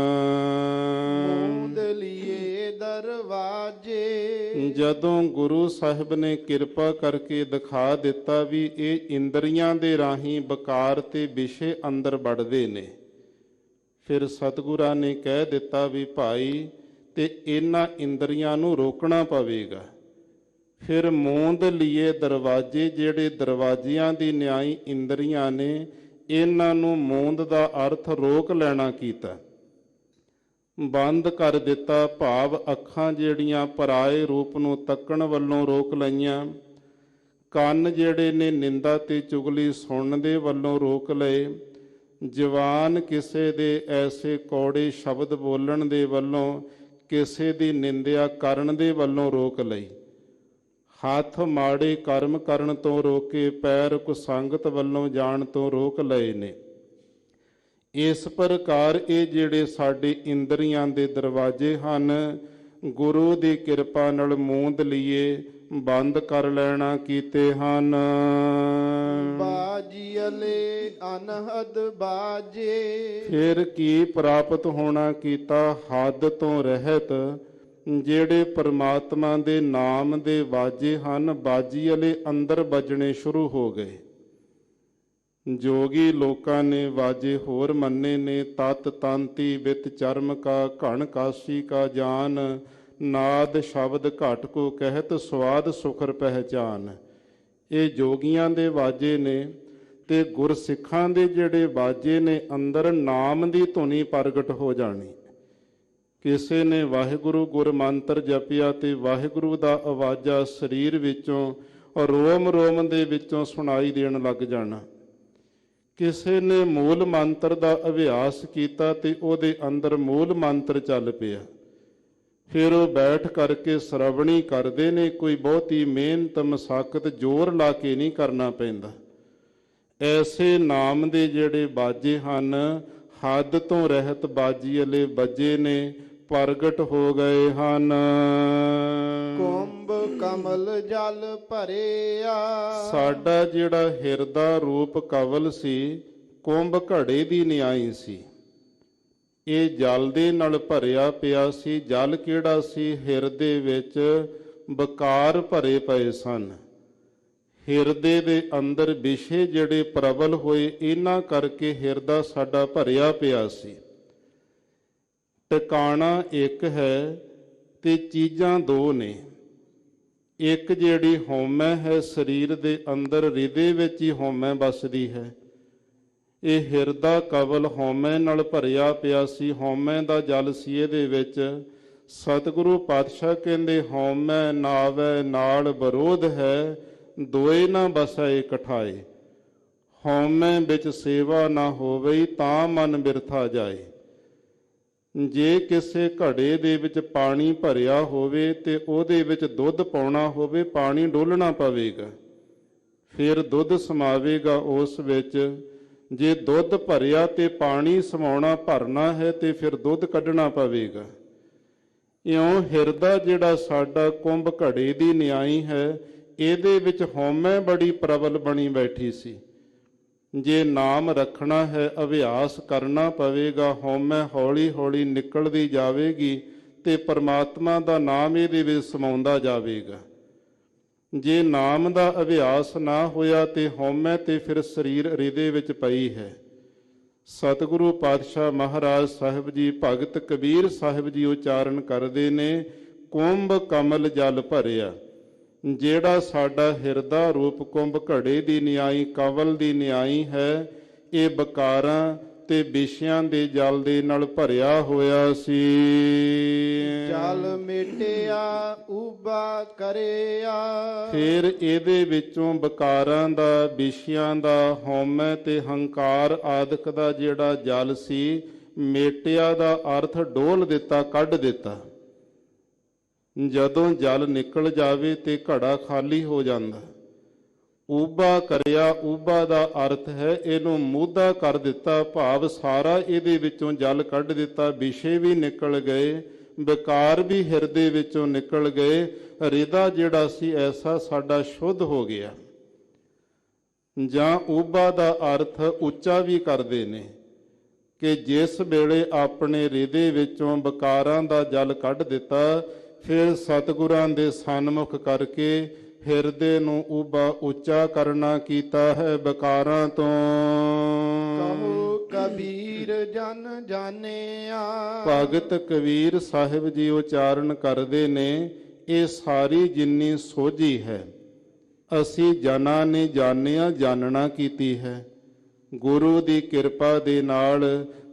ਮੂੰਦ ਲਿਏ ਦਰਵਾਜੇ। ਜਦੋਂ ਗੁਰੂ ਸਾਹਿਬ ਨੇ ਕਿਰਪਾ ਕਰਕੇ ਦਿਖਾ ਦਿੱਤਾ ਵੀ ਇਹ ਇੰਦਰੀਆਂ ਦੇ ਰਾਹੀਂ ਬਕਾਰ ਤੇ ਵਿਸ਼ੇ ਅੰਦਰ ਵੜਦੇ ਨੇ, ਫਿਰ ਸਤਿਗੁਰਾਂ ਨੇ ਕਹਿ ਦਿੱਤਾ ਵੀ ਭਾਈ ਤੇ ਇਹਨਾਂ ਇੰਦਰੀਆਂ ਨੂੰ ਰੋਕਣਾ ਪਵੇਗਾ। ਫਿਰ ਮੂੰਦ ਲਿਏ ਦਰਵਾਜੇ, ਜਿਹੜੇ ਦਰਵਾਜ਼ਿਆਂ ਦੀ ਨਿਆਈ ਇੰਦਰੀਆਂ ਨੇ, ਇਹਨਾਂ ਨੂੰ ਮੂੰਦ ਦਾ ਅਰਥ ਰੋਕ ਲੈਣਾ ਕੀਤਾ, ਬੰਦ ਕਰ ਦਿੱਤਾ। ਭਾਵ ਅੱਖਾਂ ਜਿਹੜੀਆਂ ਪਰਾਏ ਰੂਪ ਨੂੰ ਤੱਕਣ ਵੱਲੋਂ ਰੋਕ ਲਈਆਂ, ਕੰਨ ਜਿਹੜੇ ਨੇ ਨਿੰਦਾ ਤੇ ਚੁਗਲੀ ਸੁਣਨ ਦੇ ਵੱਲੋਂ ਰੋਕ ਲਏ, ਜ਼ੁਬਾਨ ਕਿਸੇ ਦੇ ਐਸੇ ਕੌੜੇ ਸ਼ਬਦ ਬੋਲਣ ਦੇ ਵੱਲੋਂ, ਕਿਸੇ ਦੀ ਨਿੰਦਿਆ ਕਰਨ ਦੇ ਵੱਲੋਂ ਰੋਕ ਲਈ। ਹੱਥ ਮਾੜੇ ਕਰਮ ਕਰਨ ਤੋਂ ਰੋਕੇ, ਪੈਰ ਕੁਸੰਗਤ ਵੱਲੋਂ ਜਾਣ ਤੋਂ ਰੋਕ ਲਏ ਨੇ। ਇਸ ਪ੍ਰਕਾਰ ਇਹ ਜਿਹੜੇ ਸਾਡੇ ਇੰਦਰੀਆਂ ਦੇ ਦਰਵਾਜ਼ੇ ਹਨ, ਗੁਰੂ ਦੀ ਕਿਰਪਾ ਨਾਲ ਮੂੰਦ ਲਈਏ ਬੰਦ ਕਰ ਲੈਣਾ ਕੀਤੇ ਹਨ। ਬਾਜੀਲੇ ਅਨਹਦ ਬਾਜੇ। ਫਿਰ ਕੀ ਪ੍ਰਾਪਤ ਹੋਣਾ ਕੀਤਾ? ਹੱਦ ਤੋਂ ਰਹਿਤ ਜਿਹੜੇ ਪਰਮਾਤਮਾ ਦੇ ਨਾਮ ਦੇ ਬਾਜੇ ਹਨ, ਬਾਜੀ ਵਾਲੇ ਅੰਦਰ ਵੱਜਣੇ ਸ਼ੁਰੂ ਹੋ ਗਏ। ਜੋਗੀ ਲੋਕਾਂ ਨੇ ਵਾਜੇ ਹੋਰ ਮੰਨੇ ਨੇ, ਤਤ ਤਾਂਤੀ ਬਿਤ ਚਰਮ ਕਾ, ਘਣ ਕਾਸ਼ੀ ਕਾ ਜਾਨ, ਨਾਦ ਸ਼ਬਦ ਘਟ ਕੋ ਕਹਿਤ, ਸਵਾਦ ਸੁਖਰ ਪਹਿਚਾਨ। ਇਹ ਜੋਗੀਆਂ ਦੇ ਵਾਜੇ ਨੇ ਤੇ ਗੁਰਸਿੱਖਾਂ ਦੇ ਜਿਹੜੇ ਵਾਜੇ ਨੇ, ਅੰਦਰ ਨਾਮ ਦੀ ਧੁਨੀ ਪ੍ਰਗਟ ਹੋ ਜਾਣੀ। ਕਿਸੇ ਨੇ ਵਾਹਿਗੁਰੂ ਗੁਰ ਮੰਤਰ ਜਪਿਆ ਤੇ ਵਾਹਿਗੁਰੂ ਦਾ ਆਵਾਜ਼ਾ ਸਰੀਰ ਵਿੱਚੋਂ ਰੋਮ ਰੋਮ ਦੇ ਵਿੱਚੋਂ ਸੁਣਾਈ ਦੇਣ ਲੱਗ ਜਾਣਾ। ਕਿਸੇ ਨੇ ਮੂਲ ਮੰਤਰ ਦਾ ਅਭਿਆਸ ਕੀਤਾ ਤੇ ਉਹਦੇ ਅੰਦਰ ਮੂਲ ਮੰਤਰ ਚੱਲ ਪਿਆ। ਫਿਰ ਉਹ ਬੈਠ ਕਰਕੇ ਸਰਵਣੀ ਕਰਦੇ ਨੇ, ਕੋਈ ਬਹੁਤੀ ਮਿਹਨਤ ਮਸ਼ੱਕਤ ਜ਼ੋਰ ਲਾ ਕੇ ਨਹੀਂ ਕਰਨਾ ਪੈਂਦਾ। ਐਸੇ ਨਾਮ ਦੇ ਜਿਹੜੇ ਬਾਜੇ ਹਨ, ਹੱਦ ਤੋਂ ਰਹਿਤ ਬਾਜੀ ਵਾਲੇ ਬੱਜੇ ਨੇ, ਪ੍ਰਗਟ ਹੋ ਗਏ ਹਨ। ਕੁੰਭ ਕਮਲ ਜਲ ਭਰਿਆ। ਸਾਡਾ ਜਿਹੜਾ ਹਿਰਦਾ ਰੂਪ ਕਵਲ ਸੀ, ਕੁੰਭ ਘੜੇ ਦੀ ਨਿਆਈ ਸੀ, ਇਹ ਜਲ ਦੇ ਨਾਲ ਭਰਿਆ ਪਿਆ ਸੀ। ਜਲ ਕਿਹੜਾ ਸੀ? ਹਿਰਦੇ ਵਿੱਚ ਬਕਾਰ ਭਰੇ ਪਏ ਸਨ। ਹਿਰਦੇ ਦੇ ਅੰਦਰ ਵਿਸ਼ੇ ਜਿਹੜੇ ਪ੍ਰਬਲ ਹੋਏ, ਇਹਨਾਂ ਕਰਕੇ ਹਿਰਦਾ ਸਾਡਾ ਭਰਿਆ ਪਿਆ ਸੀ। ਟਿਕਾਣਾ ਇੱਕ ਹੈ ਤੇ ਚੀਜ਼ਾਂ ਦੋ ਨੇ। ਇੱਕ ਜਿਹੜੀ ਹਉਮੈ ਹੈ ਸਰੀਰ ਦੇ ਅੰਦਰ, ਹਿਰਦੇ ਵਿੱਚ ਹੀ ਹਉਮੈ ਵੱਸਦੀ ਹੈ। ਇਹ ਹਿਰਦਾ ਕਵਲ ਹਉਮੈ ਨਾਲ ਭਰਿਆ ਪਿਆ ਸੀ, ਹਉਮੈ ਦਾ ਜਲ ਸੀ ਇਹਦੇ ਵਿੱਚ। ਸਤਿਗੁਰੂ ਪਾਤਸ਼ਾਹ ਕਹਿੰਦੇ ਹਉਮੈ ਨਾਵੈ ਨਾਲ ਵਿਰੋਧ ਹੈ, ਦੋਏ ਨਾ ਬਸੈ ਇਕਠਾਏ। ਹਉਮੈ ਵਿੱਚ ਸੇਵਾ ਨਾ ਹੋਵੇ ਤਾਂ ਮਨ ਬਿਰਥਾ ਜਾਏ। ਜੇ ਕਿਸੇ ਘੜੇ ਦੇ ਵਿੱਚ ਪਾਣੀ ਭਰਿਆ ਹੋਵੇ ਤੇ ਉਹਦੇ ਵਿੱਚ ਦੁੱਧ ਪਾਉਣਾ ਹੋਵੇ, ਪਾਣੀ ਡੋਲਣਾ ਪਵੇਗਾ, ਫਿਰ ਦੁੱਧ ਸਮਾਵੇਗਾ ਉਸ ਵਿੱਚ। ਜੇ ਦੁੱਧ ਭਰਿਆ ਤੇ ਪਾਣੀ ਸਮਾਉਣਾ ਭਰਨਾ ਹੈ ਤੇ ਫਿਰ ਦੁੱਧ ਕੱਢਣਾ ਪਵੇਗਾ। ਇਉਂ ਹਿਰਦਾ ਜਿਹੜਾ ਸਾਡਾ ਕੁੰਭ ਘੜੇ ਦੀ ਨਿਆਈ ਹੈ, ਇਹਦੇ ਵਿੱਚ ਹਉਮੈ ਬੜੀ ਪ੍ਰਬਲ ਬਣੀ ਬੈਠੀ ਸੀ। ਜੇ ਨਾਮ ਰੱਖਣਾ ਹੈ, ਅਭਿਆਸ ਕਰਨਾ ਪਵੇਗਾ, ਹਉਮੈ ਹੌਲੀ ਹੌਲੀ ਨਿਕਲਦੀ ਜਾਵੇਗੀ ਤੇ ਪਰਮਾਤਮਾ ਦਾ ਨਾਮ ਇਹਦੇ ਵਿੱਚ ਸਮਾਉਂਦਾ ਜਾਵੇਗਾ। ਜੇ ਨਾਮ ਦਾ ਅਭਿਆਸ ਨਾ ਹੋਇਆ ਤੇ ਹਉਮੈ ਤੇ ਫਿਰ ਸਰੀਰ ਹਿਰਦੇ ਵਿੱਚ ਪਈ ਹੈ। ਸਤਿਗੁਰੂ ਪਾਤਸ਼ਾਹ ਮਹਾਰਾਜ ਸਾਹਿਬ ਜੀ, ਭਗਤ ਕਬੀਰ ਸਾਹਿਬ ਜੀ ਉਚਾਰਨ ਕਰਦੇ ਨੇ, ਕੁੰਭ ਕਮਲ ਜਲ ਭਰਿਆ। ਜਿਹੜਾ ਸਾਡਾ ਹਿਰਦਾ ਰੂਪ ਕੁੰਭ ਘੜੇ ਦੀ ਨਿਆਈ, ਕਵਲ ਦੀ ਨਿਆਈ ਹੈ, ਇਹ ਵਿਕਾਰਾਂ ਤੇ ਵਿਸ਼ਿਆਂ ਦੇ ਜਲ ਦੇ ਨਾਲ ਭਰਿਆ ਹੋਇਆ ਸੀ। ਜਲ ਮੇਟਿਆ ਉਬਾ ਕਰਿਆ। ਫਿਰ ਇਹਦੇ ਵਿੱਚੋਂ ਵਿਕਾਰਾਂ ਦਾ, ਵਿਸ਼ਿਆਂ ਦਾ, ਹਉਮੈ ਤੇ ਹੰਕਾਰ ਆਦਿਕ ਦਾ ਜਿਹੜਾ ਜਲ ਸੀ, ਮੇਟਿਆ ਦਾ ਅਰਥ ਡੋਲ ਦਿੱਤਾ, ਕੱਢ ਦਿੱਤਾ। ਜਦੋਂ ਜਲ ਨਿਕਲ ਜਾਵੇ ਤੇ ਘੜਾ ਖਾਲੀ ਹੋ ਜਾਂਦਾ। ਊਬਾ ਕਰਿਆ, ਊਬਾ ਦਾ ਅਰਥ ਹੈ ਇਹਨੂੰ ਮੂਧਾ ਕਰ ਦਿੱਤਾ, ਭਾਵ ਸਾਰਾ ਇਹਦੇ ਵਿੱਚੋਂ ਜਲ ਕੱਢ ਦਿੱਤਾ। ਵਿਸ਼ੇ ਵੀ ਨਿਕਲ ਗਏ, ਵਿਕਾਰ ਵੀ ਹਿਰਦੇ ਵਿੱਚੋਂ ਨਿਕਲ ਗਏ। ਹਿਰਦਾ ਜਿਹੜਾ ਸੀ ਐਸਾ ਸਾਡਾ ਸ਼ੁੱਧ ਹੋ ਗਿਆ। ਜਾਂ ਊਬਾ ਦਾ ਅਰਥ ਉੱਚਾ ਵੀ ਕਰਦੇ ਨੇ ਕਿ ਜਿਸ ਵੇਲੇ ਆਪਣੇ ਹਿਰਦੇ ਵਿੱਚੋਂ ਵਿਕਾਰਾਂ ਦਾ ਜਲ ਕੱਢ ਦਿੱਤਾ, ਫਿਰ ਸਤਿਗੁਰਾਂ ਦੇ ਸਨਮੁਖ ਕਰਕੇ ਹਿਰਦੇ ਨੂੰ ਉਬਾ ਉੱਚਾ ਕਰਨਾ ਕੀਤਾ ਹੈ ਵਿਕਾਰਾਂ ਤੋਂ। ਕਹੋ ਕਬੀਰ ਜਨ ਜਾਣਿਆ। ਭਗਤ ਕਬੀਰ ਸਾਹਿਬ ਜੀ ਉਚਾਰਨ ਕਰਦੇ ਨੇ, ਇਹ ਸਾਰੀ ਜਿੰਨੀ ਸੋਝੀ ਹੈ ਅਸੀਂ ਜਨਾਂ ਨੇ ਜਾਣਿਆ, ਜਾਣਨਾ ਕੀਤੀ ਹੈ। ਗੁਰੂ ਦੀ ਕਿਰਪਾ ਦੇ ਨਾਲ,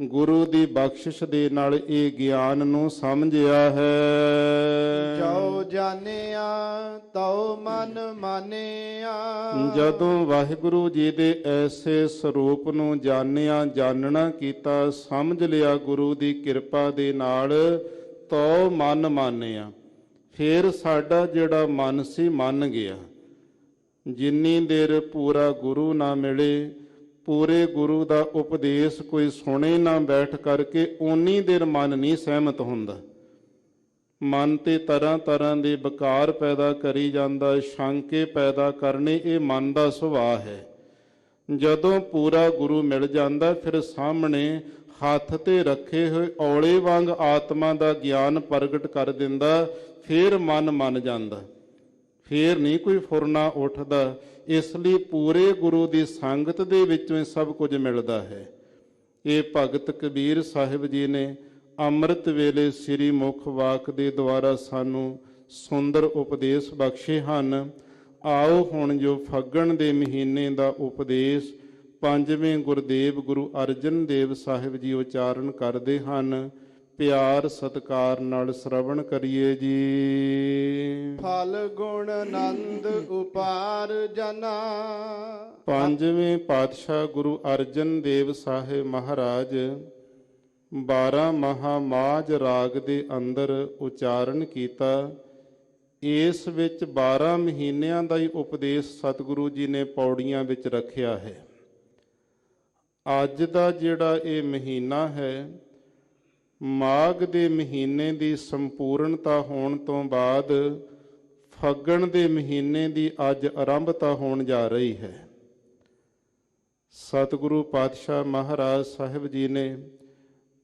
ਗੁਰੂ ਦੀ ਬਖਸ਼ਿਸ਼ ਦੇ ਨਾਲ ਇਹ ਗਿਆਨ ਨੂੰ ਸਮਝਿਆ ਹੈ। ਜੋ ਜਾਣਿਆ ਤਉ ਮਨ ਮਾਨਿਆ। ਜਦੋਂ ਵਾਹਿਗੁਰੂ ਜੀ ਦੇ ਐਸੇ ਸਰੂਪ ਨੂੰ ਜਾਣਿਆ, ਜਾਣਨਾ ਕੀਤਾ, ਸਮਝ ਲਿਆ ਗੁਰੂ ਦੀ ਕਿਰਪਾ ਦੇ ਨਾਲ, ਤਉ ਮਨ ਮਾਨਿਆ। ਫਿਰ ਸਾਡਾ ਜਿਹੜਾ ਮਨ ਸੀ ਮੰਨ ਗਿਆ। ਜਿੰਨੀ ਦੇਰ ਪੂਰਾ ਗੁਰੂ ਨਾ ਮਿਲੇ, ਪੂਰੇ ਗੁਰੂ ਦਾ ਉਪਦੇਸ਼ ਕੋਈ ਸੁਣੇ ਨਾ ਬੈਠ ਕਰਕੇ, ਓਨੀ ਦੇਰ ਮਨ ਨਹੀਂ ਸਹਿਮਤ ਹੁੰਦਾ। ਮਨ ਤੇ ਤਰ੍ਹਾਂ ਤਰ੍ਹਾਂ ਦੇ ਵਿਕਾਰ ਪੈਦਾ ਕਰੀ ਜਾਂਦਾ, ਸ਼ੰਕੇ ਪੈਦਾ ਕਰਨੇ, ਇਹ ਮਨ ਦਾ ਸੁਭਾਅ ਹੈ। ਜਦੋਂ ਪੂਰਾ ਗੁਰੂ ਮਿਲ ਜਾਂਦਾ, ਫਿਰ ਸਾਹਮਣੇ ਹੱਥ ਤੇ ਰੱਖੇ ਹੋਏ ਔਲੇ ਵਾਂਗ ਆਤਮਾ ਦਾ ਗਿਆਨ ਪ੍ਰਗਟ ਕਰ ਦਿੰਦਾ। ਫਿਰ ਮਨ ਮੰਨ ਜਾਂਦਾ, ਫਿਰ ਨਹੀਂ ਕੋਈ ਫੁਰਨਾ ਉੱਠਦਾ। ਇਸ ਲਈ ਪੂਰੇ ਗੁਰੂ ਦੀ ਸੰਗਤ ਦੇ ਵਿੱਚੋਂ ਸਭ ਕੁਝ ਮਿਲਦਾ ਹੈ। ਇਹ ਭਗਤ ਕਬੀਰ ਸਾਹਿਬ ਜੀ ਨੇ ਅੰਮ੍ਰਿਤ ਵੇਲੇ ਸ੍ਰੀ ਮੁਖ ਵਾਕ ਦੇ ਦੁਆਰਾ ਸਾਨੂੰ ਸੁੰਦਰ ਉਪਦੇਸ਼ ਬਖਸ਼ੇ ਹਨ। ਆਓ ਹੁਣ ਜੋ ਫੱਗਣ ਦੇ ਮਹੀਨੇ ਦਾ ਉਪਦੇਸ਼ ਪੰਜਵੇਂ ਗੁਰਦੇਵ ਗੁਰੂ ਅਰਜਨ ਦੇਵ ਸਾਹਿਬ ਜੀ ਉਚਾਰਨ ਕਰਦੇ ਹਨ, ਪਿਆਰ ਸਤਿਕਾਰ ਨਾਲ ਸ਼ਰਵਣ ਕਰੀਏ ਜੀ। ਫਲ ਗੁਣ ਆਨੰਦ ਉਪਾਰ ਜਨਾ। ਪੰਜਵੇਂ ਪਾਤਸ਼ਾਹ ਗੁਰੂ ਅਰਜਨ ਦੇਵ ਸਾਹਿਬ ਮਹਾਰਾਜ 12 ਮਹਾਮਾਜ ਰਾਗ ਦੇ ਅੰਦਰ ਉਚਾਰਨ ਕੀਤਾ। ਇਸ ਵਿੱਚ 12 ਮਹੀਨਿਆਂ ਦਾ ਹੀ ਉਪਦੇਸ਼ ਸਤਿਗੁਰੂ ਜੀ ਨੇ ਪੌੜੀਆਂ ਵਿੱਚ ਰੱਖਿਆ ਹੈ। ਅੱਜ ਦਾ ਜਿਹੜਾ ਇਹ ਮਹੀਨਾ ਹੈ, ਮਾਘ ਦੇ ਮਹੀਨੇ ਦੀ ਸੰਪੂਰਨਤਾ ਹੋਣ ਤੋਂ ਬਾਅਦ ਫੱਗਣ ਦੇ ਮਹੀਨੇ ਦੀ ਅੱਜ ਆਰੰਭਤਾ ਹੋਣ ਜਾ ਰਹੀ ਹੈ। ਸਤਿਗੁਰੂ ਪਾਤਸ਼ਾਹ ਮਹਾਰਾਜ ਸਾਹਿਬ ਜੀ ਨੇ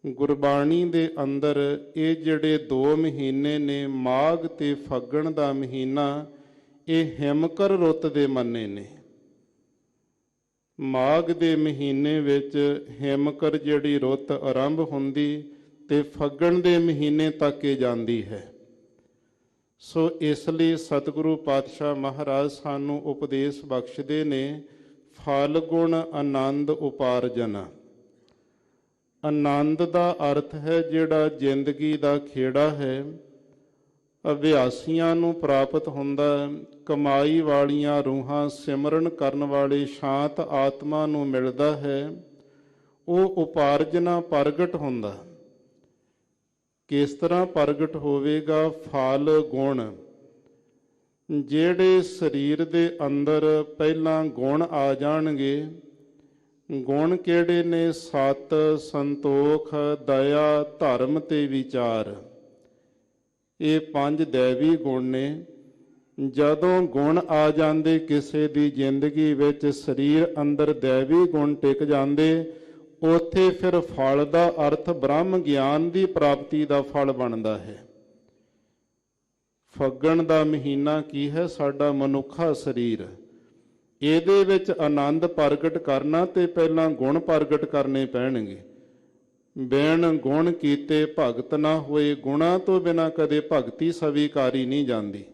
ਗੁਰਬਾਣੀ ਦੇ ਅੰਦਰ ਇਹ ਜਿਹੜੇ 2 ਮਹੀਨੇ ਨੇ, ਮਾਘ ਤੇ ਫੱਗਣ ਦਾ ਮਹੀਨਾ, ਇਹ ਹਿਮਕਰ ਰੁੱਤ ਦੇ ਮੰਨੇ ਨੇ। ਮਾਘ ਦੇ ਮਹੀਨੇ ਵਿੱਚ ਹਿਮਕਰ ਜਿਹੜੀ ਰੁੱਤ ਆਰੰਭ ਹੁੰਦੀ ਤੇ ਫੱਗਣ ਦੇ ਮਹੀਨੇ ਤੱਕ ਇਹ ਜਾਂਦੀ ਹੈ। ਸੋ ਇਸ ਲਈ ਸਤਿਗੁਰੂ ਪਾਤਸ਼ਾਹ ਮਹਾਰਾਜ ਸਾਨੂੰ ਉਪਦੇਸ਼ ਬਖਸ਼ਦੇ ਨੇ, ਫਲ ਗੁਣ ਆਨੰਦ ਉਪਾਰਜਨ। ਆਨੰਦ ਦਾ ਅਰਥ ਹੈ ਜਿਹੜਾ ਜ਼ਿੰਦਗੀ ਦਾ ਖੇੜਾ ਹੈ, ਅਭਿਆਸੀਆਂ ਨੂੰ ਪ੍ਰਾਪਤ ਹੁੰਦਾ। ਕਮਾਈ ਵਾਲੀਆਂ ਰੂਹਾਂ, ਸਿਮਰਨ ਕਰਨ ਵਾਲੇ ਸ਼ਾਂਤ ਆਤਮਾ ਨੂੰ ਮਿਲਦਾ ਹੈ। ਉਹ ਉਪਾਰਜਨਾ ਪ੍ਰਗਟ ਹੁੰਦਾ। ਕਿਸ ਤਰ੍ਹਾਂ ਪ੍ਰਗਟ ਹੋਵੇਗਾ? ਫਲ ਗੁਣ। ਜਿਹੜੇ ਸਰੀਰ ਦੇ ਅੰਦਰ ਪਹਿਲਾਂ ਗੁਣ ਆ ਜਾਣਗੇ। ਗੁਣ ਕਿਹੜੇ ਨੇ? ਸਤ, ਸੰਤੋਖ, ਦਇਆ, ਧਰਮ ਤੇ ਵਿਚਾਰ। ਇਹ 5 ਦੈਵੀ ਗੁਣ ਨੇ। ਜਦੋਂ ਗੁਣ ਆ ਜਾਂਦੇ ਕਿਸੇ ਦੀ ਜ਼ਿੰਦਗੀ ਵਿੱਚ, ਸਰੀਰ ਅੰਦਰ ਦੈਵੀ ਗੁਣ ਟਿਕ ਜਾਂਦੇ, ਉੱਥੇ ਫਿਰ ਫਲ ਦਾ ਅਰਥ ਬ੍ਰਹਮ ਗਿਆਨ ਦੀ ਪ੍ਰਾਪਤੀ ਦਾ ਫਲ ਬਣਦਾ ਹੈ। ਫੱਗਣ ਦਾ ਮਹੀਨਾ ਕੀ ਹੈ? ਸਾਡਾ ਮਨੁੱਖਾ ਸਰੀਰ। ਇਹਦੇ ਵਿੱਚ ਆਨੰਦ ਪ੍ਰਗਟ ਕਰਨਾ ਤੇ ਪਹਿਲਾਂ ਗੁਣ ਪ੍ਰਗਟ ਕਰਨੇ ਪੈਣਗੇ। ਬਿਨ ਗੁਣ ਕੀਤੇ ਭਗਤ ਨਾ ਹੋਏ। ਗੁਣਾਂ ਤੋਂ ਬਿਨਾਂ ਕਦੇ ਭਗਤੀ ਸਵੀਕਾਰੀ ਨਹੀਂ ਜਾਂਦੀ।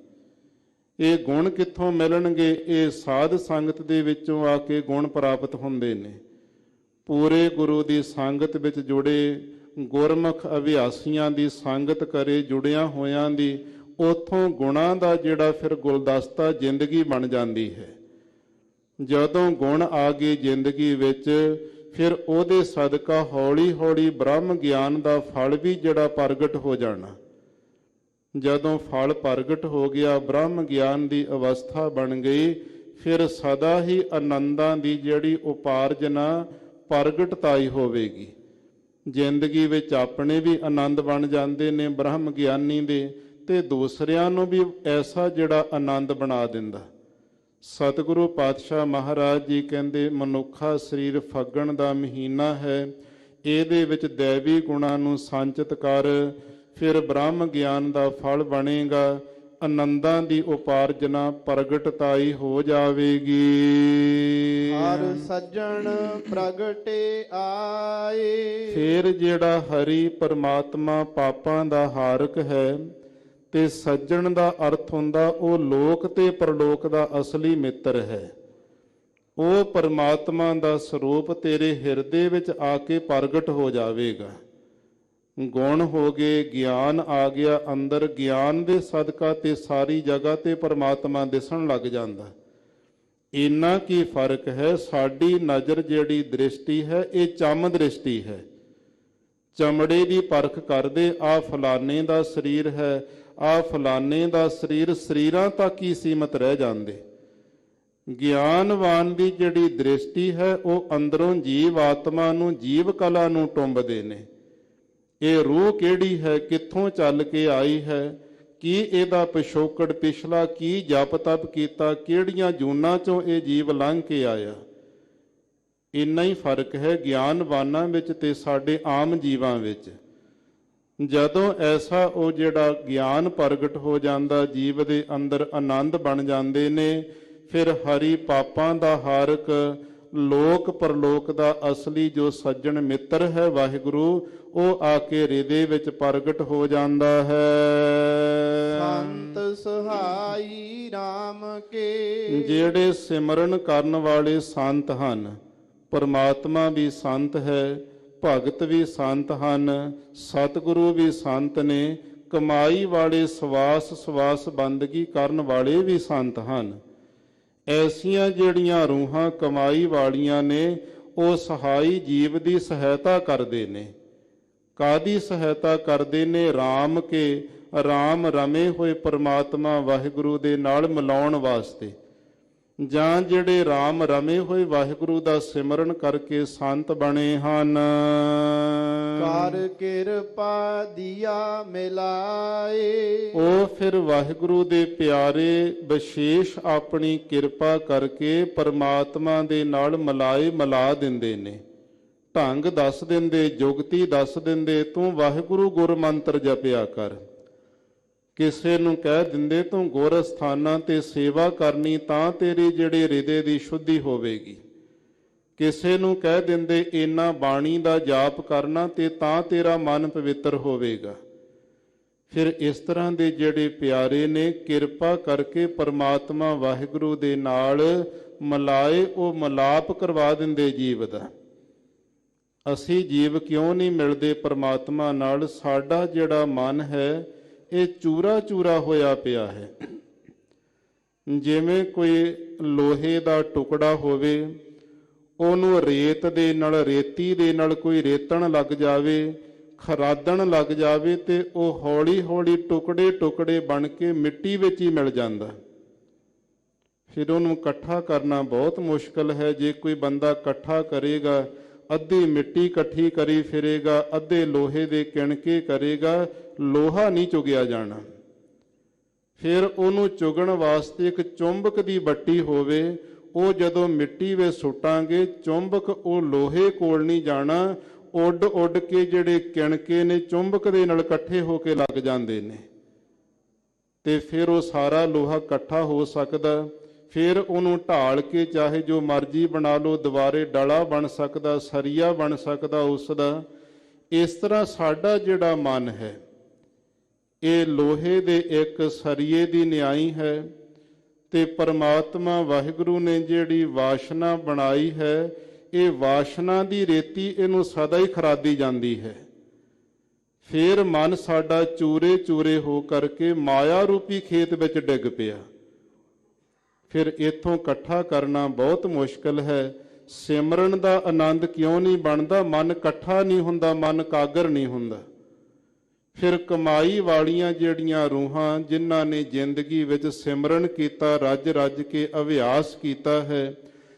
ਇਹ ਗੁਣ ਕਿੱਥੋਂ ਮਿਲਣਗੇ? ਇਹ ਸਾਧ ਸੰਗਤ ਦੇ ਵਿੱਚੋਂ ਆ ਕੇ ਗੁਣ ਪ੍ਰਾਪਤ ਹੁੰਦੇ ਨੇ। ਪੂਰੇ ਗੁਰੂ ਦੀ ਸੰਗਤ ਵਿੱਚ ਜੁੜੇ, ਗੁਰਮੁਖ ਅਭਿਆਸੀਆਂ ਦੀ ਸੰਗਤ ਕਰੇ, ਜੁੜਿਆਂ ਹੋਇਆਂ ਦੀ, ਉੱਥੋਂ ਗੁਣਾਂ ਦਾ ਜਿਹੜਾ ਫਿਰ ਗੁਲਦਸਤਾ ਜ਼ਿੰਦਗੀ ਬਣ ਜਾਂਦੀ ਹੈ। ਜਦੋਂ ਗੁਣ ਆ ਗਏ ਜ਼ਿੰਦਗੀ ਵਿੱਚ, ਫਿਰ ਉਹਦੇ ਸਦਕਾ ਹੌਲੀ ਹੌਲੀ ਬ੍ਰਹਮ ਗਿਆਨ ਦਾ ਫਲ ਵੀ ਜਿਹੜਾ ਪ੍ਰਗਟ ਹੋ ਜਾਣਾ। ਜਦੋਂ ਫਲ ਪ੍ਰਗਟ ਹੋ ਗਿਆ, ਬ੍ਰਹਮ ਗਿਆਨ ਦੀ ਅਵਸਥਾ ਬਣ ਗਈ, ਫਿਰ ਸਦਾ ਹੀ ਆਨੰਦਾਂ ਦੀ ਜਿਹੜੀ ਉਪਾਰਜਨਾ ਪ੍ਰਗਟਤਾਈ ਹੋਵੇਗੀ। ਜ਼ਿੰਦਗੀ ਵਿੱਚ ਆਪਣੇ ਵੀ ਆਨੰਦ ਬਣ ਜਾਂਦੇ ਨੇ ਬ੍ਰਹਮ ਗਿਆਨੀ ਦੇ, ਤੇ ਦੂਸਰਿਆਂ ਨੂੰ ਵੀ ਐਸਾ ਜਿਹੜਾ ਆਨੰਦ ਬਣਾ ਦਿੰਦਾ। ਸਤਿਗੁਰੂ ਪਾਤਸ਼ਾਹ ਮਹਾਰਾਜ ਜੀ ਕਹਿੰਦੇ, ਮਨੁੱਖਾ ਸਰੀਰ ਫੱਗਣ ਦਾ ਮਹੀਨਾ ਹੈ, ਇਹਦੇ ਵਿੱਚ ਦੈਵੀ ਗੁਣਾਂ ਨੂੰ ਸੰਚਿਤ ਕਰ, ਫਿਰ ਬ੍ਰਹਮ ਗਿਆਨ ਦਾ ਫਲ ਬਣੇਗਾ। ਆਨੰਦਾਂ ਦੀ ਉਪਾਰਜਨਾ ਪ੍ਰਗਟਤਾਈ ਹੋ ਜਾਵੇਗੀ। ਹਰ ਸੱਜਣ ਪ੍ਰਗਟੇ ਆਏ। ਫਿਰ ਜਿਹੜਾ ਹਰੀ ਪਰਮਾਤਮਾ ਪਾਪਾਂ ਦਾ ਹਾਰਕ ਹੈ, ਤੇ ਸੱਜਣ ਦਾ ਅਰਥ ਹੁੰਦਾ ਉਹ ਲੋਕ ਤੇ ਪਰਲੋਕ ਦਾ ਅਸਲੀ ਮਿੱਤਰ ਹੈ। ਉਹ ਪਰਮਾਤਮਾ ਦਾ ਸਰੂਪ ਤੇਰੇ ਹਿਰਦੇ ਵਿੱਚ ਆ ਕੇ ਪ੍ਰਗਟ ਹੋ ਜਾਵੇਗਾ। ਗੁਣ ਹੋ ਗਏ, ਗਿਆਨ ਆ ਗਿਆ ਅੰਦਰ, ਗਿਆਨ ਦੇ ਸਦਕਾ ਤੇ ਸਾਰੀ ਜਗ੍ਹਾ ਤੇ ਪਰਮਾਤਮਾ ਦਿਸਣ ਲੱਗ ਜਾਂਦਾ। ਇੰਨਾ ਕੀ ਫਰਕ ਹੈ? ਸਾਡੀ ਨਜ਼ਰ ਜਿਹੜੀ ਦ੍ਰਿਸ਼ਟੀ ਹੈ, ਇਹ ਚੰਮ ਦ੍ਰਿਸ਼ਟੀ ਹੈ। ਚਮੜੇ ਦੀ ਪਰਖ ਕਰਦੇ, ਆ ਫਲਾਣੇ ਦਾ ਸਰੀਰ ਹੈ, ਆ ਫਲਾਣੇ ਦਾ ਸਰੀਰ, ਸਰੀਰਾਂ ਤੱਕ ਹੀ ਸੀਮਤ ਰਹਿ ਜਾਂਦੇ। ਗਿਆਨਵਾਨ ਦੀ ਜਿਹੜੀ ਦ੍ਰਿਸ਼ਟੀ ਹੈ, ਉਹ ਅੰਦਰੋਂ ਜੀਵ ਆਤਮਾ ਨੂੰ, ਜੀਵ ਕਲਾ ਨੂੰ ਟੁੰਬਦੇ ਨੇ। ਇਹ ਰੂਹ ਕਿਹੜੀ ਹੈ? ਕਿੱਥੋਂ ਚੱਲ ਕੇ ਆਈ ਹੈ? ਕੀ ਇਹਦਾ ਪਿਛੋਕੜ ਪਿਛਲਾ ਕੀ ਜਪ ਤਪ ਕੀਤਾ? ਕਿਹੜੀਆਂ ਜੂਨਾਂ ਚੋਂ ਇਹ ਜੀਵ ਲੰਘ ਕੇ ਆਇਆ? ਇੰਨਾ ਹੀ ਫਰਕ ਹੈ ਗਿਆਨਵਾਨਾਂ ਵਿੱਚ ਤੇ ਸਾਡੇ ਆਮ ਜੀਵਾਂ ਵਿੱਚ। ਜਦੋਂ ਐਸਾ ਉਹ ਜਿਹੜਾ ਗਿਆਨ ਪ੍ਰਗਟ ਹੋ ਜਾਂਦਾ, ਜੀਵ ਦੇ ਅੰਦਰ ਆਨੰਦ ਬਣ ਜਾਂਦੇ ਨੇ, ਫਿਰ ਹਰੀ ਪਾਪਾਂ ਦਾ ਹਾਰਕ, ਲੋਕ ਪਰਲੋਕ ਦਾ ਅਸਲੀ ਜੋ ਸੱਜਣ ਮਿੱਤਰ ਹੈ ਵਾਹਿਗੁਰੂ, ਉਹ ਆ ਕੇ ਹਿਰਦੇ ਵਿੱਚ ਪ੍ਰਗਟ ਹੋ ਜਾਂਦਾ ਹੈ। ਸੰਤ ਸਹਾਈ RAM ਕੇ। ਜਿਹੜੇ ਸਿਮਰਨ ਕਰਨ ਵਾਲੇ ਸੰਤ ਹਨ, ਪਰਮਾਤਮਾ ਵੀ ਸੰਤ ਹੈ, ਭਗਤ ਵੀ ਸੰਤ ਹਨ, ਸਤਿਗੁਰੂ ਵੀ ਸੰਤ ਨੇ, ਕਮਾਈ ਵਾਲੇ ਸਵਾਸ ਸਵਾਸ ਬੰਦਗੀ ਕਰਨ ਵਾਲੇ ਵੀ ਸੰਤ ਹਨ। ਐਸੀਆਂ ਜਿਹੜੀਆਂ ਰੂਹਾਂ ਕਮਾਈ ਵਾਲੀਆਂ ਨੇ, ਉਹ ਸਹਾਈ ਜੀਵ ਦੀ ਸਹਾਇਤਾ ਕਰਦੇ ਨੇ। ਕਾਦੀ ਸਹਾਇਤਾ ਕਰਦੇ ਨੇ? RAM ਕੇ, RAM ਰਮੇ ਹੋਏ ਪਰਮਾਤਮਾ ਵਾਹਿਗੁਰੂ ਦੇ ਨਾਲ ਮਿਲਾਉਣ ਵਾਸਤੇ। ਜਾਂ ਜਿਹੜੇ RAM ਰਮੇ ਹੋਏ ਵਾਹਿਗੁਰੂ ਦਾ ਸਿਮਰਨ ਕਰਕੇ ਸੰਤ ਬਣੇ ਹਨ। ਕਰ ਕਿਰਪਾ ਦੀਆ ਮਿਲਾਏ। ਉਹ ਫਿਰ ਵਾਹਿਗੁਰੂ ਦੇ ਪਿਆਰੇ ਵਿਸ਼ੇਸ਼ ਆਪਣੀ ਕਿਰਪਾ ਕਰਕੇ ਪਰਮਾਤਮਾ ਦੇ ਨਾਲ ਮਿਲਾ ਦਿੰਦੇ ਨੇ। ਢੰਗ ਦੱਸ ਦਿੰਦੇ, ਜੁਗਤੀ ਦੱਸ ਦਿੰਦੇ, ਤੂੰ ਵਾਹਿਗੁਰੂ ਗੁਰ ਮੰਤਰ ਜਪਿਆ ਕਰ। ਕਿਸੇ ਨੂੰ ਕਹਿ ਦਿੰਦੇ ਤੂੰ ਗੁਰ ਸਥਾਨਾਂ ਤੇ ਸੇਵਾ ਕਰਨੀ, ਤਾਂ ਤੇਰੀ ਜਿਹੜੀ ਹਿਰਦੇ ਦੀ ਸ਼ੁੱਧੀ ਹੋਵੇਗੀ। ਕਿਸੇ ਨੂੰ ਕਹਿ ਦਿੰਦੇ ਇੰਨਾ ਬਾਣੀ ਦਾ ਜਾਪ ਕਰਨਾ, ਤੇ ਤਾਂ ਤੇਰਾ ਮਨ ਪਵਿੱਤਰ ਹੋਵੇਗਾ। ਫਿਰ ਇਸ ਤਰ੍ਹਾਂ ਦੇ ਜਿਹੜੇ ਪਿਆਰੇ ਨੇ ਕਿਰਪਾ ਕਰਕੇ ਪਰਮਾਤਮਾ ਵਾਹਿਗੁਰੂ ਦੇ ਨਾਲ ਮਿਲਾਏ, ਉਹ ਮਿਲਾਪ ਕਰਵਾ ਦਿੰਦੇ ਜੀਵ ਦਾ। ਅਸੀਂ ਜੀਵ ਕਿਉਂ ਨਹੀਂ ਮਿਲਦੇ ਪਰਮਾਤਮਾ ਨਾਲ? ਸਾਡਾ ਜਿਹੜਾ ਮਨ ਹੈ ਇਹ ਚੂਰਾ ਚੂਰਾ ਹੋਇਆ ਪਿਆ ਹੈ। ਜਿਵੇਂ ਕੋਈ ਲੋਹੇ ਦਾ ਟੁਕੜਾ ਹੋਵੇ, ਉਹਨੂੰ ਰੇਤ ਦੇ ਨਾਲ, ਰੇਤੀ ਦੇ ਨਾਲ ਕੋਈ ਰੇਤਣ ਲੱਗ ਜਾਵੇ, ਖਰਾਦਣ ਲੱਗ ਜਾਵੇ, ਤੇ ਉਹ ਹੌਲੀ ਹੌਲੀ ਟੁਕੜੇ ਟੁਕੜੇ ਬਣ ਕੇ ਮਿੱਟੀ ਵਿੱਚ ਹੀ ਮਿਲ ਜਾਂਦਾ। ਫਿਰ ਉਹਨੂੰ ਇਕੱਠਾ ਕਰਨਾ ਬਹੁਤ ਮੁਸ਼ਕਲ ਹੈ। ਜੇ ਕੋਈ ਬੰਦਾ ਇਕੱਠਾ ਕਰੇਗਾ, ਅੱਧੀ ਮਿੱਟੀ ਇਕੱਠੀ ਕਰੀ ਫਿਰੇਗਾ, ਅੱਧੇ ਲੋਹੇ ਦੇ ਕਿਣਕੇ ਕਰੇਗਾ, ਲੋਹਾ ਨਹੀਂ ਚੁਗਿਆ ਜਾਣਾ। ਫਿਰ ਉਹਨੂੰ ਚੁਗਣ ਵਾਸਤੇ ਇੱਕ ਚੁੰਬਕ ਦੀ ਬੱਟੀ ਹੋਵੇ, ਉਹ ਜਦੋਂ ਮਿੱਟੀ ਵਿੱਚ ਸੁੱਟਾਂਗੇ, ਚੁੰਬਕ ਉਹ ਲੋਹੇ ਕੋਲ ਨਹੀਂ ਜਾਣਾ, ਉੱਡ ਉੱਡ ਕੇ ਜਿਹੜੇ ਕਿਣਕੇ ਨੇ ਚੁੰਬਕ ਦੇ ਨਾਲ ਇਕੱਠੇ ਹੋ ਕੇ ਲੱਗ ਜਾਂਦੇ ਨੇ, ਤੇ ਫਿਰ ਉਹ ਸਾਰਾ ਲੋਹਾ ਇਕੱਠਾ ਹੋ ਸਕਦਾ। ਫਿਰ ਉਹਨੂੰ ਢਾਲ ਕੇ ਚਾਹੇ ਜੋ ਮਰਜ਼ੀ ਬਣਾ ਲਓ, ਦੁਬਾਰੇ ਡਲਾ ਬਣ ਸਕਦਾ, ਸਰੀਆ ਬਣ ਸਕਦਾ ਉਸ ਦਾ। ਇਸ ਤਰ੍ਹਾਂ ਸਾਡਾ ਜਿਹੜਾ ਮਨ ਹੈ ਇਹ ਲੋਹੇ ਦੇ ਇੱਕ ਸਰੀਏ ਦੀ ਨਿਆਈ ਹੈ, ਤੇ ਪਰਮਾਤਮਾ ਵਾਹਿਗੁਰੂ ਨੇ ਜਿਹੜੀ ਵਾਸ਼ਨਾ ਬਣਾਈ ਹੈ, ਇਹ ਵਾਸ਼ਨਾ ਦੀ ਰੇਤੀ ਇਹਨੂੰ ਸਦਾ ਹੀ ਖਰਾਦੀ ਜਾਂਦੀ ਹੈ। ਫਿਰ ਮਨ ਸਾਡਾ ਚੂਰੇ ਚੂਰੇ ਹੋ ਕਰਕੇ ਮਾਇਆ ਰੂਪੀ ਖੇਤ ਵਿੱਚ ਡਿੱਗ ਪਿਆ। ਫਿਰ ਇੱਥੋਂ ਇਕੱਠਾ ਕਰਨਾ ਬਹੁਤ ਮੁਸ਼ਕਲ ਹੈ। ਸਿਮਰਨ ਦਾ ਆਨੰਦ ਕਿਉਂ ਨਹੀਂ ਬਣਦਾ? ਮਨ ਇਕੱਠਾ ਨਹੀਂ ਹੁੰਦਾ, ਮਨ ਇਕਾਗਰ ਨਹੀਂ ਹੁੰਦਾ। ਫਿਰ ਕਮਾਈ ਵਾਲੀਆਂ ਜਿਹੜੀਆਂ ਰੂਹਾਂ, ਜਿਨ੍ਹਾਂ ਨੇ ਜ਼ਿੰਦਗੀ ਵਿੱਚ ਸਿਮਰਨ ਕੀਤਾ, ਰੱਜ ਰੱਜ ਕੇ ਅਭਿਆਸ ਕੀਤਾ ਹੈ,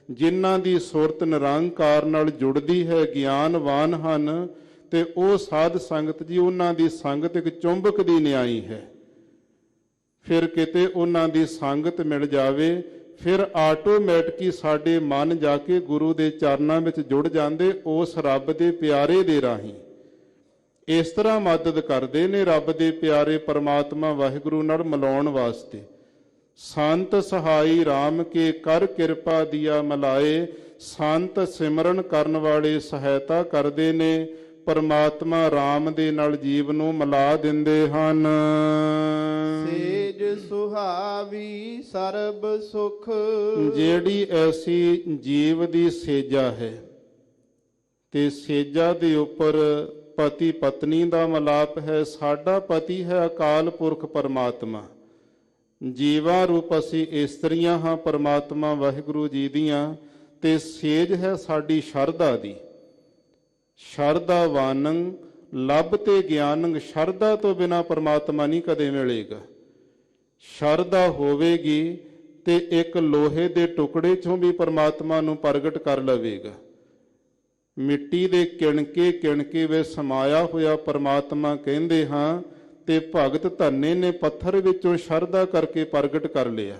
ਜਿਨ੍ਹਾਂ ਦੀ ਸੁਰਤ ਨਿਰੰਕਾਰ ਨਾਲ ਜੁੜਦੀ ਹੈ, ਗਿਆਨਵਾਨ ਹਨ, ਤੇ ਉਹ ਸਾਧ ਸੰਗਤ ਜੀ, ਉਹਨਾਂ ਦੀ ਸੰਗਤ ਇੱਕ ਚੁੰਬਕ ਦੀ ਨਿਆਈ ਹੈ। ਫਿਰ ਕਿਤੇ ਉਹਨਾਂ ਦੀ ਸੰਗਤ ਮਿਲ ਜਾਵੇ, ਫਿਰ ਆਟੋਮੈਟਿਕ ਹੀ ਸਾਡੇ ਮਨ ਜਾ ਕੇ ਗੁਰੂ ਦੇ ਚਰਨਾਂ ਵਿੱਚ ਜੁੜ ਜਾਂਦੇ, ਉਸ ਰੱਬ ਦੇ ਪਿਆਰੇ ਦੇ ਰਾਹੀਂ। ਇਸ ਤਰ੍ਹਾਂ ਮਦਦ ਕਰਦੇ ਨੇ ਰੱਬ ਦੇ ਪਿਆਰੇ ਪਰਮਾਤਮਾ ਵਾਹਿਗੁਰੂ ਨਾਲ ਮਿਲਾਉਣ ਵਾਸਤੇ। ਸੰਤ ਸਹਾਈ RAM ਕੇ ਕਰ ਕਿਰਪਾ ਦੀਆ ਮਿਲਾਏ, ਸੰਤ ਸਿਮਰਨ ਕਰਨ ਵਾਲੇ ਸਹਾਇਤਾ ਕਰਦੇ ਨੇ, ਪਰਮਾਤਮਾ RAM ਦੇ ਨਾਲ ਜੀਵ ਨੂੰ ਮਿਲਾ ਦਿੰਦੇ ਹਨ। ਸੇਜ ਸੁਹਾਵੀ ਸਰਬ ਸੁਖ, ਜਿਹੜੀ ਐਸੀ ਜੀਵ ਦੀ ਸੇਜਾ ਹੈ, ਤੇ ਸੇਜਾ ਦੇ ਉੱਪਰ ਪਤੀ ਪਤਨੀ ਦਾ ਮਿਲਾਪ ਹੈ। ਸਾਡਾ ਪਤੀ ਹੈ ਅਕਾਲ ਪੁਰਖ ਪਰਮਾਤਮਾ, ਜੀਵਾਂ ਰੂਪ ਅਸੀਂ ਇਸਤਰੀਆਂ ਹਾਂ ਪਰਮਾਤਮਾ ਵਾਹਿਗੁਰੂ ਜੀ ਦੀਆਂ, ਤੇ ਸੇਜ ਹੈ ਸਾਡੀ ਸ਼ਰਧਾ ਦੀ। ਸ਼ਰਧਾ ਵਾਨੰ ਲੱਭ ਤੇ ਗਿਆਨੰ, ਸ਼ਰਧਾ ਤੋਂ ਬਿਨਾ ਪਰਮਾਤਮਾ ਨਹੀਂ ਕਦੇ ਮਿਲੇਗਾ। ਸ਼ਰਧਾ ਹੋਵੇਗੀ ਤੇ ਇੱਕ ਲੋਹੇ ਦੇ ਟੁਕੜੇ ਚੋਂ ਵੀ ਪਰਮਾਤਮਾ ਨੂੰ ਪ੍ਰਗਟ ਕਰ ਲਵੇਗਾ। ਮਿੱਟੀ ਦੇ ਕਿਣਕੇ ਕਿਣਕੇ ਵਿੱਚ ਸਮਾਇਆ ਹੋਇਆ ਪਰਮਾਤਮਾ ਕਹਿੰਦੇ ਹਾਂ, ਤੇ ਭਗਤ ਧੰਨੇ ਨੇ ਪੱਥਰ ਵਿੱਚੋਂ ਸ਼ਰਧਾ ਕਰਕੇ ਪ੍ਰਗਟ ਕਰ ਲਿਆ।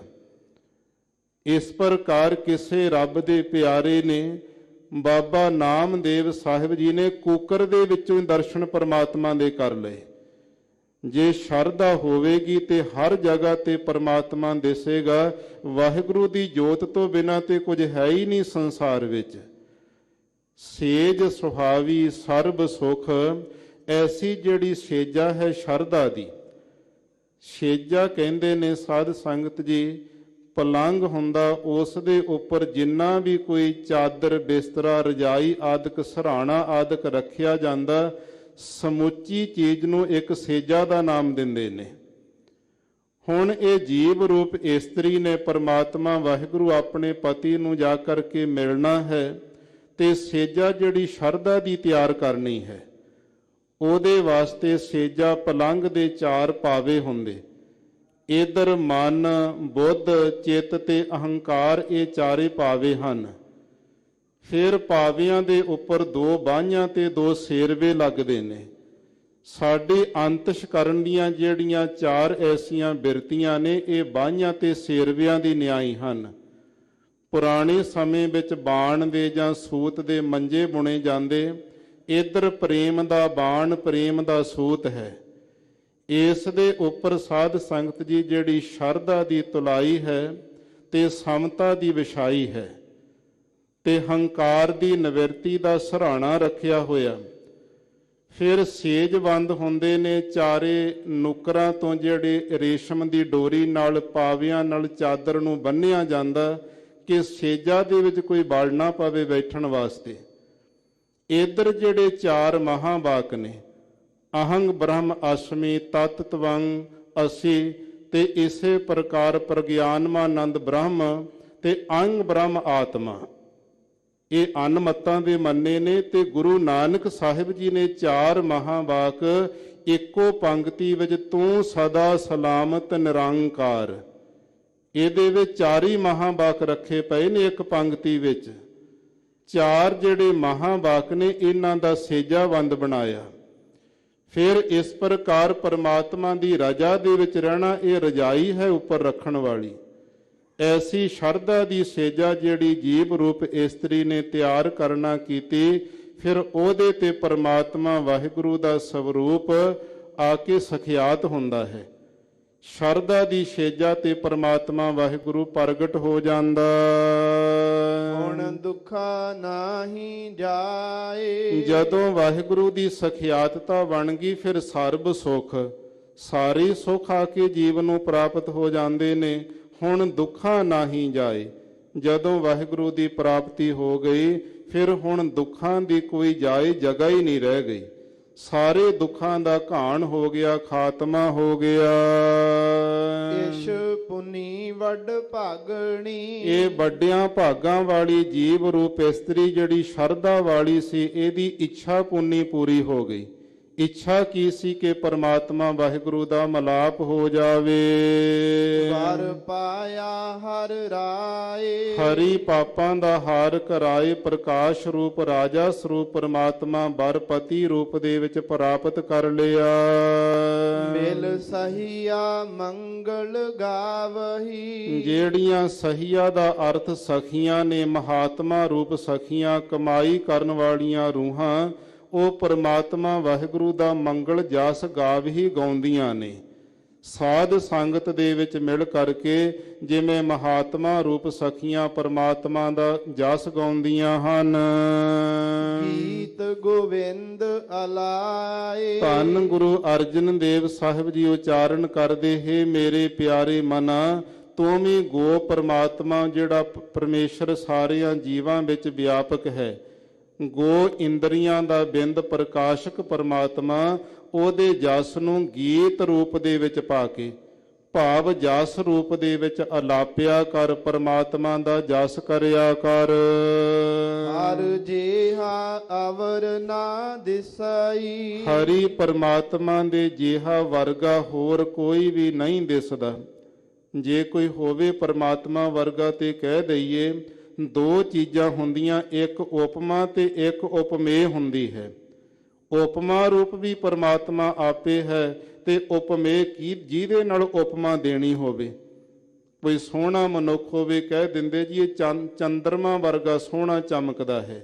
ਇਸ ਪ੍ਰਕਾਰ ਕਿਸੇ ਰੱਬ ਦੇ ਪਿਆਰੇ ਨੇ, ਬਾਬਾ ਨਾਮਦੇਵ ਸਾਹਿਬ ਜੀ ਨੇ ਕੂਕਰ ਦੇ ਵਿੱਚੋਂ ਦਰਸ਼ਨ ਪਰਮਾਤਮਾ ਦੇ ਕਰ ਲਏ। ਜੇ ਸ਼ਰਧਾ ਹੋਵੇਗੀ ਤੇ ਹਰ ਜਗ੍ਹਾ ਤੇ ਪਰਮਾਤਮਾ ਦਿਸੇਗਾ। ਵਾਹਿਗੁਰੂ ਦੀ ਜੋਤ ਤੋਂ ਬਿਨਾਂ ਤੇ ਕੁਝ ਹੈ ਹੀ ਨਹੀਂ ਸੰਸਾਰ ਵਿੱਚ। ਸੇਜ ਸੁਹਾਵੀ ਸਰਬ ਸੁਖ, ਐਸੀ ਜਿਹੜੀ ਸੇਜਾ ਹੈ ਸ਼ਰਧਾ ਦੀ। ਸੇਜਾ ਕਹਿੰਦੇ ਨੇ ਸਾਧ ਸੰਗਤ ਜੀ, ਪਲੰਗ ਹੁੰਦਾ, ਉਸ ਦੇ ਉੱਪਰ ਜਿੰਨਾ ਵੀ ਕੋਈ ਚਾਦਰ, ਬਿਸਤਰਾ, ਰਜਾਈ ਆਦਿਕ, ਸਰਾਣਾ ਆਦਿਕ ਰੱਖਿਆ ਜਾਂਦਾ, ਸਮੁੱਚੀ ਚੀਜ਼ ਨੂੰ ਇੱਕ ਸੇਜਾ ਦਾ ਨਾਮ ਦਿੰਦੇ ਨੇ। ਹੁਣ ਇਹ ਜੀਵ ਰੂਪ ਇਸਤਰੀ ਨੇ ਪਰਮਾਤਮਾ ਵਾਹਿਗੁਰੂ ਆਪਣੇ ਪਤੀ ਨੂੰ ਜਾ ਕਰਕੇ ਮਿਲਣਾ ਹੈ, ਤੇ ਸੇਜਾ ਜਿਹੜੀ ਸ਼ਰਧਾ ਦੀ ਤਿਆਰ ਕਰਨੀ ਹੈ। ਉਹਦੇ ਵਾਸਤੇ ਸੇਜਾ ਪਲੰਗ ਦੇ 4 ਪਾਵੇ ਹੁੰਦੇ। ਇਧਰ ਮਨ, ਬੁੱਧ, ਚਿੱਤ ਤੇ ਅਹੰਕਾਰ, ਇਹ 4 ਪਾਵੇ ਹਨ। ਫਿਰ ਪਾਵਿਆਂ ਦੇ ਉੱਪਰ 2 ਬਾਹਾਂ ਤੇ 2 ਸੇਰਵੇ ਲੱਗਦੇ ਨੇ। ਸਾਡੇ ਅੰਤਸ਼ ਕਰਨ ਦੀਆਂ ਜਿਹੜੀਆਂ 4 ਐਸੀਆਂ ਬਿਰਤੀਆਂ ਨੇ, ਇਹ ਬਾਹਾਂ ਤੇ ਸੇਰਵਿਆਂ ਦੀ ਨਿਆਈ ਹਨ। ਪੁਰਾਣੇ ਸਮੇਂ ਵਿੱਚ ਬਾਣ ਦੇ ਜਾਂ ਸੂਤ ਦੇ ਮੰਜੇ ਬੁਣੇ ਜਾਂਦੇ। ਇਧਰ ਪ੍ਰੇਮ ਦਾ ਬਾਣ, ਪ੍ਰੇਮ ਦਾ ਸੂਤ ਹੈ। ਇਸ ਦੇ ਉੱਪਰ ਸਾਧ ਸੰਗਤ ਜੀ ਜਿਹੜੀ ਸ਼ਰਧਾ ਦੀ ਤੁਲਾਈ ਹੈ, ਤੇ ਸਮਤਾ ਦੀ ਵਿਛਾਈ ਹੈ, ਤੇ ਹੰਕਾਰ ਦੀ ਨਿਵਰਤੀ ਦਾ ਸਰਾਣਾ ਰੱਖਿਆ ਹੋਇਆ। ਫਿਰ ਸੇਜਵੰਦ ਹੁੰਦੇ ਨੇ, ਚਾਰੇ ਨੁਕਰਾਂ ਤੋਂ ਜਿਹੜੇ ਰੇਸ਼ਮ ਦੀ ਡੋਰੀ ਨਾਲ ਪਾਵਿਆਂ ਨਾਲ ਚਾਦਰ ਨੂੰ ਬੰਨ੍ਹਿਆ ਜਾਂਦਾ ਕਿ ਸੇਜਾ ਦੇ ਵਿੱਚ ਕੋਈ ਵਲ ਨਾ ਪਵੇ ਬੈਠਣ ਵਾਸਤੇ। ਇੱਧਰ ਜਿਹੜੇ ਚਾਰ ਮਹਾਵਾਕ ਨੇ, ਅਹੰਗ ਬ੍ਰਹਮ ਅਸਮੀ ਤਤ ਤਵੰ ਅਸੀਂ, ਤੇ ਇਸੇ ਪ੍ਰਕਾਰ ਪ੍ਰਗਿਆਨਮਾਨੰਦ ਬ੍ਰਹਮ ਤੇ ਅੰਗ ਬ੍ਰਹਮ ਆਤਮਾ, ਇਹ ਅਨਮਤਾਂ ਦੇ ਮੰਨੇ ਨੇ। ਤੇ ਗੁਰੂ ਨਾਨਕ ਸਾਹਿਬ ਜੀ ਨੇ ਚਾਰ ਮਹਾਵਾਕ ਇੱਕੋ ਪੰਕਤੀ ਵਿੱਚ ਤੂੰ ਸਦਾ ਸਲਾਮਤ ਨਿਰੰਕਾਰ, ਇਹਦੇ ਵਿੱਚ ਚਾਰੀ ਮਹਾਵਾਕ ਰੱਖੇ ਪਏ ਨੇ ਇੱਕ ਪੰਕਤੀ ਵਿੱਚ। ਚਾਰ ਜਿਹੜੇ ਮਹਾਵਾਕ ਨੇ ਇਹਨਾਂ ਦਾ ਸੇਜਾਵੰਦ ਬਣਾਇਆ। ਫਿਰ ਇਸ ਪ੍ਰਕਾਰ ਪਰਮਾਤਮਾ ਦੀ ਰਜਾ ਦੇ ਵਿੱਚ ਰਹਿਣਾ, ਇਹ ਰਜਾਈ ਹੈ ਉੱਪਰ ਰੱਖਣ ਵਾਲੀ। ਐਸੀ ਸ਼ਰਧਾ ਦੀ ਸੇਜਾ ਜਿਹੜੀ ਜੀਵ ਰੂਪ ਇਸਤਰੀ ਨੇ ਤਿਆਰ ਕਰਨਾ ਕੀਤੀ, ਫਿਰ ਉਹਦੇ ਤੇ ਪਰਮਾਤਮਾ ਵਾਹਿਗੁਰੂ ਦਾ ਸਵਰੂਪ ਆ ਕੇ ਸਖਿਆਤ ਹੁੰਦਾ ਹੈ। ਸ਼ਰਧਾ ਦੀ ਸੇਜਾ ਤੇ ਪਰਮਾਤਮਾ ਵਾਹਿਗੁਰੂ ਪ੍ਰਗਟ ਹੋ ਜਾਂਦਾ। ਹੁਣ ਦੁੱਖਾ ਨਾਹੀ ਜਾਏ, ਜਦੋਂ ਵਾਹਿਗੁਰੂ ਦੀ ਸਖਿਆਤਤਾ ਬਣ ਗਈ, ਫਿਰ ਸਰਬ ਸੁਖ, ਸਾਰੇ ਸੁਖ ਆ ਕੇ ਜੀਵ ਨੂੰ ਪ੍ਰਾਪਤ ਹੋ ਜਾਂਦੇ ਨੇ। ਹੁਣ ਦੁੱਖਾਂ ਨਾਹੀ ਜਾਏ, ਜਦੋਂ ਵਾਹਿਗੁਰੂ ਦੀ ਪ੍ਰਾਪਤੀ ਹੋ ਗਈ, ਫਿਰ ਹੁਣ ਦੁੱਖਾਂ ਦੀ ਕੋਈ ਜਾਏ ਜਗ੍ਹਾ ਹੀ ਨਹੀਂ ਰਹਿ ਗਈ। ਸਾਰੇ ਦੁੱਖਾਂ ਦਾ ਘਾਣ ਹੋ ਗਿਆ, ਖਾਤਮਾ ਹੋ ਗਿਆ। ਇਸ਼ ਪੁਨੀ ਵੱਡ ਭਾਗਣੀ, ਇਹ ਵੱਡਿਆਂ ਭਾਗਾਂ ਵਾਲੀ ਜੀਵ ਰੂਪ ਇਸਤਰੀ ਜਿਹੜੀ ਸ਼ਰਧਾ ਵਾਲੀ ਸੀ, ਇਹਦੀ ਇੱਛਾ ਪੁੰਨੀ ਪੂਰੀ ਹੋ ਗਈ। ਇੱਛਾ ਕੀ ਸੀ ਕਿ ਪਰਮਾਤਮਾ ਵਾਹਿਗੁਰੂ ਦਾ ਮਲਾਪ ਹੋ ਜਾਵੇ। ਵਰ ਪਾਇਆ ਹਰ ਰਾਏ, ਹਰੀ ਪਾਪਾਂ ਦਾ ਹਾਰ ਕਰਾਏ, ਪ੍ਰਕਾਸ਼ ਰੂਪ ਰਾਜਾ ਸਰੂਪ ਪਰਮਾਤਮਾ ਬਰਪਤੀ ਰੂਪ ਦੇ ਵਿੱਚ ਪ੍ਰਾਪਤ ਕਰ ਲਿਆ। ਮਿਲ ਸਹੀਆ ਮੰਗਲ ਗਾਵਹੀ, ਜਿਹੜੀਆਂ ਸਹੀਆ ਦਾ ਅਰਥ ਸਖੀਆਂ ਨੇ, ਮਹਾਤਮਾ ਰੂਪ ਸਖੀਆਂ, ਕਮਾਈ ਕਰਨ ਵਾਲੀਆਂ ਰੂਹਾਂ, ਉਹ ਪਰਮਾਤਮਾ ਵਾਹਿਗੁਰੂ ਦਾ ਮੰਗਲ ਜਸ ਗਾਵਹੀ ਗਾਉਂਦੀਆਂ ਨੇ। ਸਾਧ ਸੰਗਤ ਦੇ ਵਿੱਚ ਮਿਲ ਕਰਕੇ ਜਿਵੇਂ ਮਹਾਤਮਾ ਰੂਪ ਸਖੀਆਂ ਪਰਮਾਤਮਾ ਦਾ ਜਸ ਗਾਉਂਦੀਆਂ ਹਨ। ਗੀਤ ਗੋਵਿੰਦ ਅਲਾਏ, ਧੰਨ ਗੁਰੂ ਅਰਜਨ ਦੇਵ ਸਾਹਿਬ ਜੀ ਉਚਾਰਨ ਕਰਦੇ, ਹੈ ਮੇਰੇ ਪਿਆਰੇ ਮਨਾ, ਤੂੰ ਵੀ ਗੋ ਪਰਮਾਤਮਾ ਜਿਹੜਾ ਪਰਮੇਸ਼ਰ ਸਾਰਿਆਂ ਜੀਵਾਂ ਵਿੱਚ ਵਿਆਪਕ ਹੈ। ਗੋ ਇੰਦਰੀਆਂ ਦਾ ਬਿੰਦ ਪ੍ਰਕਾਸ਼ਕ ਪਰਮਾਤਮਾ, ਉਹਦੇ ਜਸ ਨੂੰ ਗੀਤ ਰੂਪ ਦੇ ਵਿੱਚ ਪਾ ਕੇ, ਭਾਵ ਜਸ ਰੂਪ ਦੇ ਵਿੱਚ ਅਲਾਪਿਆ ਕਰ, ਪਰਮਾਤਮਾ ਦਾ ਜਸ ਕਰਿਆ ਕਰ। ਹਰ ਜਿਹਾ ਅਵਰ ਨਾ ਦਿਸਈ, ਹਰੀ ਪਰਮਾਤਮਾ ਦੇ ਜਿਹਾ ਵਰਗਾ ਹੋਰ ਕੋਈ ਵੀ ਨਹੀਂ ਦਿਸਦਾ। ਜੇ ਕੋਈ ਹੋਵੇ ਪਰਮਾਤਮਾ ਵਰਗਾ ਤੇ ਕਹਿ ਦਈਏ, ਦੋ ਚੀਜ਼ਾਂ ਹੁੰਦੀਆਂ, ਇੱਕ ਉਪਮਾ ਤੇ ਇੱਕ ਉਪਮੇਯ ਹੁੰਦੀ ਹੈ। ਉਪਮਾ ਰੂਪ ਵੀ ਪਰਮਾਤਮਾ ਆਪੇ ਹੈ, ਤੇ ਉਪਮੇਯ ਕੀ ਜਿਹਦੇ ਨਾਲ ਉਪਮਾ ਦੇਣੀ ਹੋਵੇ। ਕੋਈ ਸੋਹਣਾ ਮਨੁੱਖ ਹੋਵੇ, ਕਹਿ ਦਿੰਦੇ ਜੀ ਇਹ ਚੰਦਰਮਾ ਵਰਗਾ ਸੋਹਣਾ ਚਮਕਦਾ ਹੈ।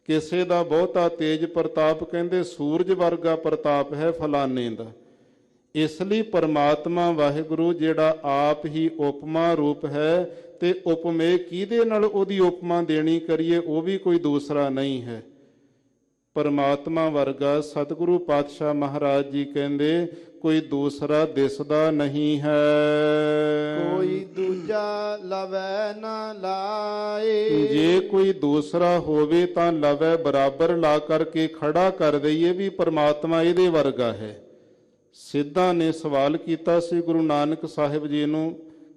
ਕਿਸੇ ਦਾ ਬਹੁਤਾ ਤੇਜ ਪ੍ਰਤਾਪ, ਕਹਿੰਦੇ ਸੂਰਜ ਵਰਗਾ ਪ੍ਰਤਾਪ ਹੈ ਫਲਾਣੇ ਦਾ। ਇਸ ਲਈ ਪਰਮਾਤਮਾ ਵਾਹਿਗੁਰੂ ਜਿਹੜਾ ਆਪ ਹੀ ਉਪਮਾ ਰੂਪ ਹੈ, ਤੇ ਉਪਮੇਯ ਕਿਹਦੇ ਨਾਲ ਉਹਦੀ ਉਪਮਾ ਦੇਣੀ ਕਰੀਏ, ਉਹ ਵੀ ਕੋਈ ਦੂਸਰਾ ਨਹੀਂ ਹੈ। ਪਰਮਾਤਮਾ ਵਰਗਾ ਸਤਿਗੁਰੂ ਪਾਤਸ਼ਾਹ ਮਹਾਰਾਜ ਜੀ ਕਹਿੰਦੇ ਕੋਈ ਦੂਸਰਾ ਦਿਸਦਾ ਨਹੀਂ ਹੈ। ਕੋਈ ਦੂਜਾ ਲਵੈ ਨਾ ਲਾਏ, ਜੇ ਕੋਈ ਦੂਸਰਾ ਹੋਵੇ ਤਾਂ ਲਵੈ ਬਰਾਬਰ ਲਾ ਕਰਕੇ ਖੜਾ ਕਰ ਦਈਏ ਵੀ ਪਰਮਾਤਮਾ ਇਹਦੇ ਵਰਗਾ ਹੈ। ਸਿੱਧਾਂ ਨੇ ਸਵਾਲ ਕੀਤਾ ਸੀ ਗੁਰੂ ਨਾਨਕ ਸਾਹਿਬ ਜੀ ਨੂੰ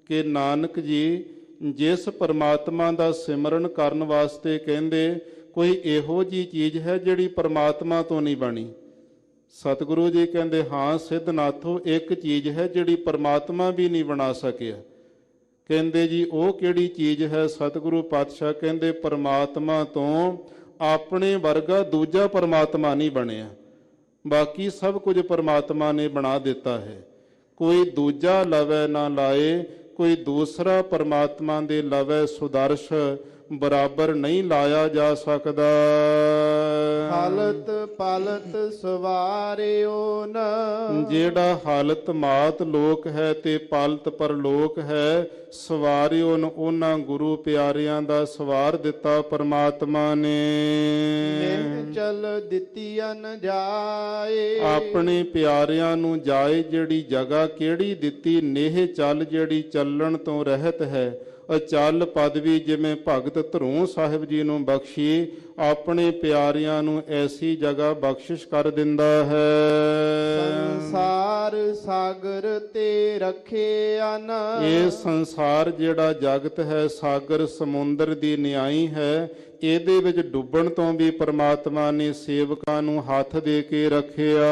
ਕਿ ਨਾਨਕ ਜੀ, ਜਿਸ ਪਰਮਾਤਮਾ ਦਾ ਸਿਮਰਨ ਕਰਨ ਵਾਸਤੇ ਕਹਿੰਦੇ, ਕੋਈ ਇਹੋ ਜੀ ਚੀਜ਼ ਹੈ ਜਿਹੜੀ ਪਰਮਾਤਮਾ ਤੋਂ ਨਹੀਂ ਬਣੀ? ਸਤਿਗੁਰੂ ਜੀ ਕਹਿੰਦੇ, ਹਾਂ ਸਿੱਧਨਾਥੋ, ਇੱਕ ਚੀਜ਼ ਹੈ ਜਿਹੜੀ ਪਰਮਾਤਮਾ ਵੀ ਨਹੀਂ ਬਣਾ ਸਕਿਆ। ਕਹਿੰਦੇ ਜੀ ਉਹ ਕਿਹੜੀ ਚੀਜ਼ ਹੈ? ਸਤਿਗੁਰੂ ਪਾਤਸ਼ਾਹ ਕਹਿੰਦੇ, ਪਰਮਾਤਮਾ ਤੋਂ ਆਪਣੇ ਵਰਗਾ ਦੂਜਾ ਪਰਮਾਤਮਾ ਨਹੀਂ ਬਣਿਆ, ਬਾਕੀ ਸਭ ਕੁਝ ਪਰਮਾਤਮਾ ਨੇ ਬਣਾ ਦਿੱਤਾ ਹੈ। ਕੋਈ ਦੂਜਾ ਲਵੈ ਨਾ ਲਾਏ, ਕੋਈ ਦੂਸਰਾ ਪਰਮਾਤਮਾ ਦੇ ਲਵੈ ਸੁਦਰਸ਼ ਬਰਾਬਰ ਨਹੀਂ ਲਾਇਆ ਜਾ ਸਕਦਾ। ਹਾਲਤ ਪਾਲਤ ਸਵਾਰਿਓ ਨ ਜਿਹੜਾ ਹਾਲਤ ਮਾਤ ਲੋਕ ਹੈ ਤੇ ਪਾਲਤ ਪਰਲੋਕ ਹੈ, ਸਵਾਰਿਓ ਨ ਉਹਨਾਂ ਗੁਰੂ ਪਿਆਰਿਆਂ ਦਾ ਸਵਾਰ ਦਿੱਤਾ ਪਰਮਾਤਮਾ ਨੇ। ਨਿਹ ਚਲ ਦਿੱਤੀ ਅਨ ਜਾਏ ਆਪਣੇ ਪਿਆਰਿਆਂ ਨੂੰ ਜਾਏ ਜਿਹੜੀ ਜਗ੍ਹਾ ਕਿਹੜੀ ਦਿੱਤੀ? ਨੇਹ ਚੱਲ ਜਿਹੜੀ ਚੱਲਣ ਤੋਂ ਰਹਿਤ ਹੈ। ਅਚਲ ਪਦਵੀ ਜਿਵੇਂ ਭਗਤ ਧਰੂ ਸਾਹਿਬ ਜੀ ਨੂੰ ਬਖਸ਼ੀ, ਆਪਣੇ ਪਿਆਰਿਆਂ ਨੂੰ ਐਸੀ ਜਗ੍ਹਾ ਬਖਸ਼ਿਸ਼ ਕਰ ਦਿੰਦਾ ਹੈ। ਸੰਸਾਰ ਸਾਗਰ ਤੇ ਰੱਖਿਆ ਨ ਇਹ ਸੰਸਾਰ ਜਿਹੜਾ ਜਗਤ ਹੈ, ਸਾਗਰ ਸਮੁੰਦਰ ਦੀ ਨਿਆਈ ਹੈ। ਇਹਦੇ ਵਿੱਚ ਡੁੱਬਣ ਤੋਂ ਵੀ ਪਰਮਾਤਮਾ ਨੇ ਸੇਵਕਾਂ ਨੂੰ ਹੱਥ ਦੇ ਕੇ ਰੱਖਿਆ।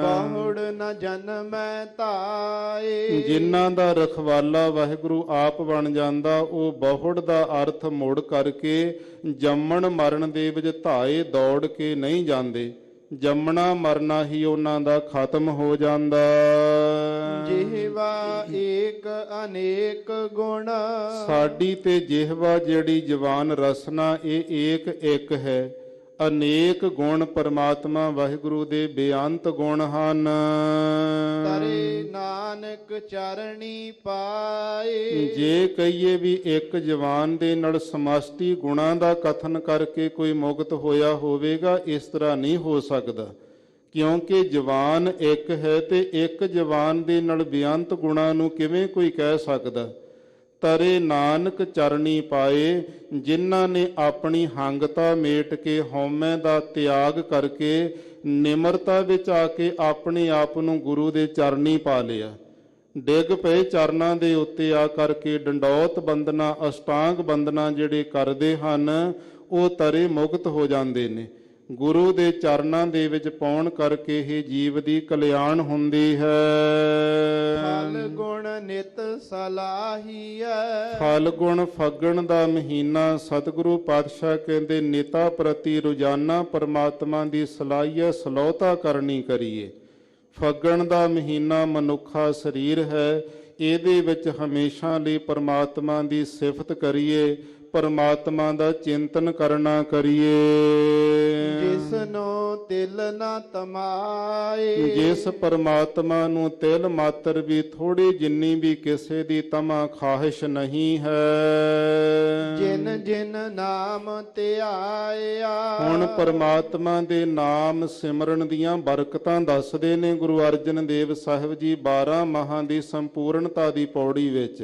ਬਹੁੜ ਨ ਜਨਮੈ ਧਾਏ ਜਿਨ੍ਹਾਂ ਦਾ ਰਖਵਾਲਾ ਵਾਹਿਗੁਰੂ ਆਪ ਬਣ ਜਾਂਦਾ, ਉਹ ਬਹੁੜ ਦਾ ਅਰਥ ਮੋੜ ਕਰਕੇ ਜੰਮਣ ਮਰਨ ਦੇ ਵਿੱਚ ਧਾਏ ਦੌੜ ਕੇ ਨਹੀਂ ਜਾਂਦੇ। ਜੰਮਣਾ ਮਰਨਾ ਹੀ ਉਹਨਾਂ ਦਾ ਖਤਮ ਹੋ ਜਾਂਦਾ। ਜਿਹਵਾ ਏਕ ਅਨੇਕ ਗੁਣ ਸਾਡੀ ਤੇ ਜਿਹਵਾ ਜਿਹੜੀ ਜਵਾਨ ਰਸਨਾ, ਇਹ ਏਕ ਇੱਕ ਹੈ। ਅਨੇਕ ਗੁਣ ਪਰਮਾਤਮਾ ਵਾਹਿਗੁਰੂ ਦੇ ਬੇਅੰਤ ਗੁਣ ਹਨ। ਤਰੇ ਨਾਨਕ ਚਰਣੀ ਪਾਏ ਜੇ ਕਹੀਏ ਵੀ ਇੱਕ ਜਵਾਨ ਦੇ ਨਾਲ ਸਮਸ਼ਟੀ ਗੁਣਾਂ ਦਾ ਕਥਨ ਕਰਕੇ ਕੋਈ ਮੁਕਤ ਹੋਇਆ ਹੋਵੇਗਾ, ਇਸ ਤਰ੍ਹਾਂ ਨਹੀਂ ਹੋ ਸਕਦਾ। ਕਿਉਂਕਿ ਜਵਾਨ ਇੱਕ ਹੈ ਤੇ ਇੱਕ ਜਵਾਨ ਦੇ ਨਾਲ ਬੇਅੰਤ ਗੁਣਾਂ ਨੂੰ ਕਿਵੇਂ ਕੋਈ ਕਹਿ ਸਕਦਾ? ਤਰੇ ਨਾਨਕ ਚਰਣੀ ਪਾਏ, ਜਿਨ੍ਹਾਂ ਨੇ ਆਪਣੀ ਹੰਗਤਾ ਮੇਟ ਕੇ ਹਉਮੈ ਦਾ ਤਿਆਗ ਕਰਕੇ ਨਿਮਰਤਾ ਵਿੱਚ ਆ ਕੇ ਆਪਣੇ ਆਪ ਨੂੰ ਗੁਰੂ ਦੇ ਚਰਨੀ ਪਾ ਲਿਆ। ਡਿੱਗ ਪਏ ਚਰਨਾਂ ਦੇ ਉੱਤੇ ਆ ਕਰਕੇ ਡੰਡੌਤ ਬੰਦਨਾ ਅਸ਼ਟਾਂਗ ਬੰਦਨਾ ਜਿਹੜੇ ਕਰਦੇ ਹਨ, ਉਹ ਤਰੇ ਮੁਕਤ ਹੋ ਜਾਂਦੇ ਨੇ। ਗੁਰੂ ਦੇ ਚਰਨਾਂ ਦੇ ਵਿੱਚ ਪਾਉਣ ਕਰਕੇ ਹੀ ਜੀਵ ਦੀ ਕਲਿਆਣ ਹੁੰਦੀ ਹੈ। ਫਲ ਗੁਣ ਨਿਤ ਸਲਾਹੀਐ ਫਲ ਗੁਣ ਫੱਗਣ ਦਾ ਮਹੀਨਾ, ਸਤਿਗੁਰੂ ਪਾਤਸ਼ਾਹ ਕਹਿੰਦੇ ਨਿਤਾ ਪ੍ਰਤੀ ਰੋਜ਼ਾਨਾ ਪਰਮਾਤਮਾ ਦੀ ਸਲਾਹੀਆ ਸਲੋਤਾ ਕਰਨੀ ਕਰੀਏ। ਫੱਗਣ ਦਾ ਮਹੀਨਾ ਮਨੁੱਖਾ ਸਰੀਰ ਹੈ, ਇਹਦੇ ਵਿੱਚ ਹਮੇਸ਼ਾ ਲਈ ਪਰਮਾਤਮਾ ਦੀ ਸਿਫਤ ਕਰੀਏ, ਪਰਮਾਤਮਾ ਦਾ ਚਿੰਤਨ ਕਰਨਾ ਕਰੀਏ। ਜਿਸਨੋ ਤਿਲ ਨਾ ਤਮਾਏ ਜਿਸ ਪਰਮਾਤਮਾ ਨੂੰ ਤਿਲ ਮਾਤਰ ਵੀ ਥੋੜੀ ਜਿੰਨੀ ਵੀ ਕਿਸੇ ਦੀ ਤਮਾ ਖਾਹਿਸ਼ ਨਹੀਂ ਹੈ। ਜਿਨ ਜਿਨ ਨਾਮ ਧਿਆਇਆ ਹੁਣ ਪਰਮਾਤਮਾ ਦੇ ਨਾਮ ਸਿਮਰਨ ਦੀਆਂ ਬਰਕਤਾਂ ਦੱਸਦੇ ਨੇ ਗੁਰੂ ਅਰਜਨ ਦੇਵ ਸਾਹਿਬ ਜੀ 12 ਮਾਹਾਂ ਦੀ ਸੰਪੂਰਨਤਾ ਦੀ ਪੌੜੀ ਵਿੱਚ।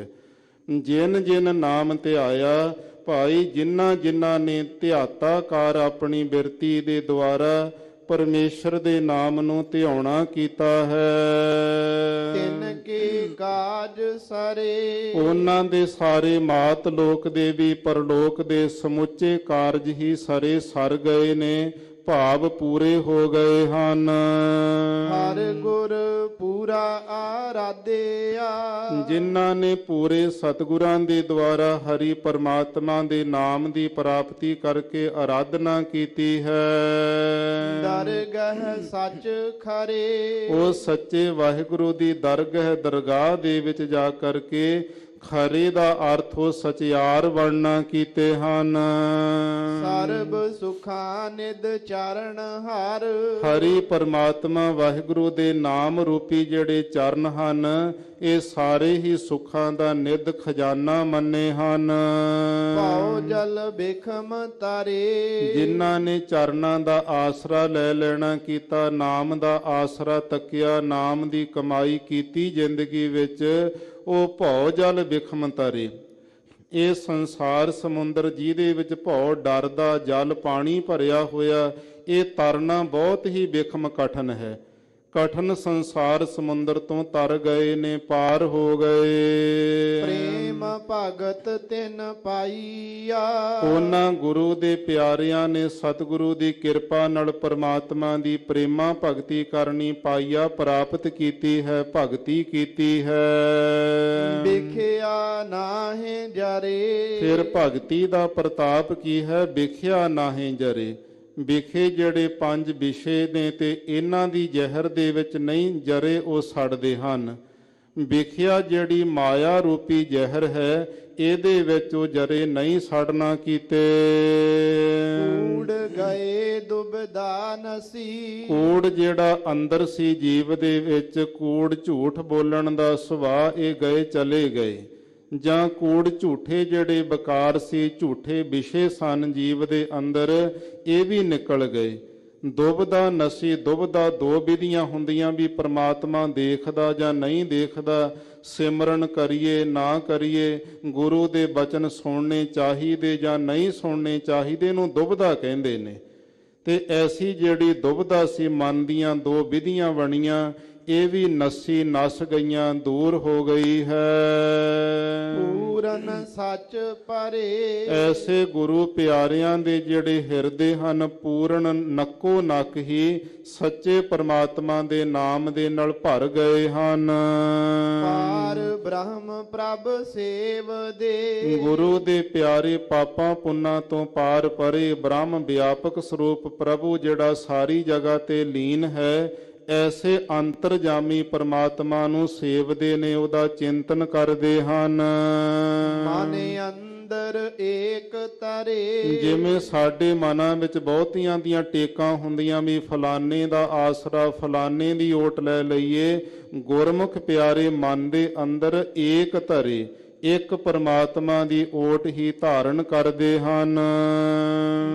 ਜਿਨ ਜਿਨ ਨਾਮ ਧਿਆਇਆ, ਭਾਈ ਜਿਨ੍ਹਾਂ ਜਿਨ੍ਹਾਂ ਨੇ ਧਿਆਤਾਕਾਰ ਆਪਣੀ ਬਿਰਤੀ ਦੇ ਦੁਆਰਾ ਪਰਮੇਸ਼ਰ ਦੇ ਨਾਮ ਨੂੰ ਧਿਆਉਣਾ ਕੀਤਾ ਹੈ, ਤਿਨ ਕੀ ਕਾਜ ਸਰੇ ਉਹਨਾਂ ਦੇ ਸਾਰੇ ਮਾਤ ਲੋਕ ਦੇ ਵੀ ਪਰਲੋਕ ਦੇ ਸਮੁੱਚੇ ਕਾਰਜ ਹੀ ਸਰੇ ਸਰ ਗਏ ਨੇ, ਭਾਵ ਪੂਰੇ ਹੋ ਗਏ ਹਨ। ਹਰ ਗੁਰ ਪੂਰਾ ਆਰਾਧਿਆ ਜਿਨ੍ਹਾਂ ਨੇ ਪੂਰੇ ਸਤਿਗੁਰਾਂ ਦੇ ਦੁਆਰਾ ਹਰੀ ਪਰਮਾਤਮਾ ਦੇ ਨਾਮ ਦੀ ਪ੍ਰਾਪਤੀ ਕਰਕੇ ਆਰਾਧਨਾ ਕੀਤੀ ਹੈ, ਦਰਗਹ ਸੱਚ ਖਰੇ ਉਹ ਸੱਚੇ ਵਾਹਿਗੁਰੂ ਦੀ ਦਰਗਹ ਦਰਗਾਹ ਦੇ ਵਿੱਚ ਜਾ ਕਰਕੇ ਖਰੇ ਦਾ ਅਰਥ ਉਹ ਸਚਿਆਰ ਵਰਣਨਾ ਕੀਤੇ ਹਨ। ਸਰਬ ਸੁਖਾਂ ਨਿਦ ਚਰਨ ਹਰ ਹਰੀ ਪਰਮਾਤਮਾ ਵਾਹਿਗੁਰੂ ਦੇ ਨਾਮ ਰੂਪੀ ਜਿਹੜੇ ਚਰਨ ਹਨ, ਇਹ ਸਾਰੇ ਹੀ ਸੁੱਖਾਂ ਦਾ ਨਿੱਧ ਖਜ਼ਾਨਾ ਮੰਨੇ ਹਨ। ਪਾਉ ਜਲ ਬਿਖਮ ਤਾਰੇ ਜਿਨ੍ਹਾਂ ਨੇ ਚਰਨਾਂ ਦਾ ਆਸਰਾ ਲੈ ਲੈਣਾ ਕੀਤਾ, ਨਾਮ ਦਾ ਆਸਰਾ ਤੱਕਿਆ, ਨਾਮ ਦੀ ਕਮਾਈ ਕੀਤੀ ਜ਼ਿੰਦਗੀ ਵਿੱਚ, ਉਹ ਭਉ ਜਲ ਬਿਖਮ ਤਾਰੇ। ਇਹ ਸੰਸਾਰ ਸਮੁੰਦਰ ਜਿਹਦੇ ਵਿੱਚ ਭਉ ਡਰ ਦਾ ਜਲ ਪਾਣੀ ਭਰਿਆ ਹੋਇਆ, ਇਹ ਤਰਨਾ ਬਹੁਤ ਹੀ ਬਿਖਮ ਕਠਨ ਹੈ। ਕਠਨ ਸੰਸਾਰ ਸਮੁੰਦਰ ਤੋਂ ਤਰ ਗਏ ਨੇ, ਪਾਰ ਹੋ ਗਏ। ਪ੍ਰੇਮ ਭਗਤ ਤਿਨ ਪਾਈਆ ਉਹਨਾਂ ਗੁਰੂ ਦੇ ਪਿਆਰਿਆਂ ਨੇ ਸਤਿਗੁਰੂ ਦੀ ਕਿਰਪਾ ਨਾਲ ਪਰਮਾਤਮਾ ਦੀ ਪ੍ਰੇਮਾ ਭਗਤੀ ਕਰਨੀ ਪਾਈਆ, ਪ੍ਰਾਪਤ ਕੀਤੀ ਹੈ, ਭਗਤੀ ਕੀਤੀ ਹੈ। ਵਿਖਿਆ ਨਾਹੀਂ ਜਰੇ ਫਿਰ ਭਗਤੀ ਦਾ ਪ੍ਰਤਾਪ ਕੀ ਹੈ? ਵਿਖਿਆ ਨਾਹੀਂ ਜਰੇ। ਵਿਖੇ ਜਿਹੜੇ 5 ਵਿਸ਼ੇ ਨੇ ਤੇ ਇਹਨਾਂ ਦੀ ਜ਼ਹਿਰ ਦੇ ਵਿੱਚ ਨਹੀਂ ਜਰੇ, ਉਹ ਸੜਦੇ ਹਨ। ਵੇਖਿਆ ਜਿਹੜੀ ਮਾਇਆ ਰੂਪੀ ਜ਼ਹਿਰ ਹੈ, ਇਹਦੇ ਵਿੱਚ ਉਹ ਜਰੇ ਨਹੀਂ ਸੜਨਾ ਕੀਤੇ। ਕੂੜ ਗਏ ਦੁਬਦਾ ਨਸੀ, ਕੂੜ ਜਿਹੜਾ ਅੰਦਰ ਸੀ ਜੀਵ ਦੇ ਵਿੱਚ, ਕੂੜ ਝੂਠ ਬੋਲਣ ਦਾ ਸੁਭਾਅ, ਇਹ ਗਏ ਚਲੇ ਗਏ। ਜਾਂ ਕੂੜ ਝੂਠੇ ਜਿਹੜੇ ਬਕਾਰ ਸੀ, ਝੂਠੇ ਵਿਸ਼ੇ ਸਨ ਜੀਵ ਦੇ ਅੰਦਰ, ਇਹ ਵੀ ਨਿਕਲ ਗਏ। ਦੁਬਦਾ ਨਸੀ, ਦੁਬਦਾ ਦੋ ਵਿਧੀਆਂ ਹੁੰਦੀਆਂ ਵੀ ਪ੍ਰਮਾਤਮਾ ਦੇਖਦਾ ਜਾਂ ਨਹੀਂ ਦੇਖਦਾ, ਸਿਮਰਨ ਕਰੀਏ ਨਾ ਕਰੀਏ, ਗੁਰੂ ਦੇ ਬਚਨ ਸੁਣਨੇ ਚਾਹੀਦੇ ਜਾਂ ਨਹੀਂ ਸੁਣਨੇ ਚਾਹੀਦੇ, ਨੂੰ ਦੁਬਦਾ ਕਹਿੰਦੇ ਨੇ। ਤੇ ਐਸੀ ਜਿਹੜੀ ਦੁਬਦਾ ਸੀ ਮਨ ਦੀਆਂ ਦੋ ਵਿਧੀਆਂ ਬਣੀਆਂ, ਇਹ ਵੀ ਨਸੀ ਨਸ ਗਈਆਂ, ਦੂਰ ਹੋ ਗਈ ਹੈ। ਪੂਰਨ ਸੱਚ ਪਰੇ, ਐਸੇ ਗੁਰੂ ਪਿਆਰਿਆਂ ਦੇ ਜਿਹੜੇ ਹਿਰਦੇ ਹਨ, ਪੂਰਨ ਨੱਕੋ ਨੱਕ ਹੀ ਸੱਚੇ ਪਰਮਾਤਮਾ ਦੇ ਨਾਮ ਦੇ ਨਾਲ ਭਰ ਗਏ ਹਨ। ਪਾਰ ਬ੍ਰਹਮ ਪ੍ਰਭ ਸੇਵ ਦੇ, ਗੁਰੂ ਦੇ ਪਿਆਰੇ ਪਾਪਾਂ ਪੁੰਨਾਂ ਤੋਂ ਪਾਰ ਪਰੇ, ਬ੍ਰਹਮ ਵਿਆਪਕ ਸਰੂਪ ਪ੍ਰਭੂ ਜਿਹੜਾ ਸਾਰੀ ਜਗ੍ਹਾ ਤੇ ਲੀਨ ਹੈ, ਐਸੇ ਅੰਤਰਜਾਮੀ ਪਰਮਾਤਮਾ ਨੂੰ ਸੇਵਦੇ ਨੇ, ਉਹਦਾ ਚਿੰਤਨ ਕਰਦੇ ਹਨ। ਮਨ ਅੰਦਰ ਏਕ ਤਰੇ, ਜਿਵੇਂ ਸਾਡੇ ਮਨਾਂ ਵਿੱਚ ਬਹੁਤੀਆਂ ਦੀਆਂ ਟੇਕਾਂ ਹੁੰਦੀਆਂ ਵੀ ਫਲਾਣੇ ਦਾ ਆਸਰਾ, ਫਲਾਣੇ ਦੀ ਓਟ ਲੈ ਲਈਏ, ਗੁਰਮੁਖ ਪਿਆਰੇ ਮਨ ਦੇ ਅੰਦਰ ਏਕ ਧਰੇ, ਇੱਕ ਪਰਮਾਤਮਾ ਦੀ ਓਟ ਹੀ ਧਾਰਨ ਕਰਦੇ ਹਨ।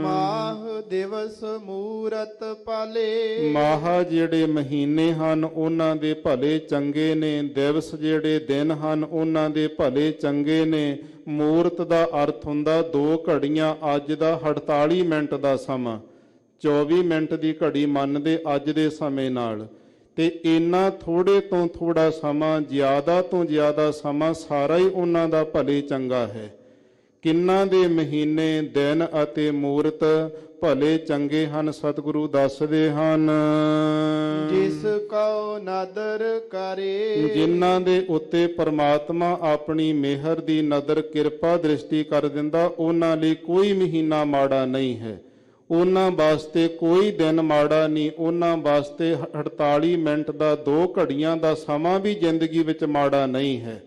ਮਾਹ ਦਿਵਸ ਮੂਰਤ ਪਾਲੇ, ਮਾਹ ਜਿਹੜੇ ਮਹੀਨੇ ਹਨ ਉਹਨਾਂ ਦੇ ਭਲੇ ਚੰਗੇ ਨੇ, ਦਿਵਸ ਜਿਹੜੇ ਦਿਨ ਹਨ ਉਹਨਾਂ ਦੇ ਭਲੇ ਚੰਗੇ ਨੇ। ਮੂਰਤ ਦਾ ਅਰਥ ਹੁੰਦਾ 2 ਘੜੀਆਂ, ਅੱਜ ਦਾ 48 ਮਿੰਟ ਦਾ ਸਮਾਂ, 24 ਮਿੰਟ ਦੀ ਘੜੀ ਮੰਨਦੇ ਅੱਜ ਦੇ ਸਮੇਂ ਨਾਲ। ਤੇ ਇੰਨਾ ਥੋੜੇ ਤੋਂ ਥੋੜਾ ਸਮਾਂ, ਜ਼ਿਆਦਾ ਤੋਂ ਜ਼ਿਆਦਾ ਸਮਾਂ, ਸਾਰਾ ਹੀ ਉਹਨਾਂ ਦਾ ਭਲੇ ਚੰਗਾ ਹੈ। ਕਿੰਨਾ ਦੇ ਮਹੀਨੇ, ਦਿਨ ਅਤੇ ਮੂਰਤ ਭਲੇ ਚੰਗੇ ਹਨ, ਸਤਿਗੁਰੂ ਦੱਸਦੇ ਹਨ। ਜਿਸ ਕਉ ਨਦਰ ਕਰੇ, ਜਿਨ੍ਹਾਂ ਦੇ ਉੱਤੇ ਪਰਮਾਤਮਾ ਆਪਣੀ ਮਿਹਰ ਦੀ ਨਦਰ, ਕਿਰਪਾ ਦ੍ਰਿਸ਼ਟੀ ਕਰ ਦਿੰਦਾ, ਉਹਨਾਂ ਲਈ ਕੋਈ ਮਹੀਨਾ ਮਾੜਾ ਨਹੀਂ ਹੈ, ਉਹਨਾਂ ਵਾਸਤੇ ਕੋਈ ਦਿਨ ਮਾੜਾ ਨਹੀਂ, ਉਹਨਾਂ ਵਾਸਤੇ 48 ਮਿੰਟ ਦਾ 2 ਘੜੀਆਂ ਦਾ ਸਮਾਂ ਵੀ ਜ਼ਿੰਦਗੀ ਵਿੱਚ ਮਾੜਾ ਨਹੀਂ ਹੈ।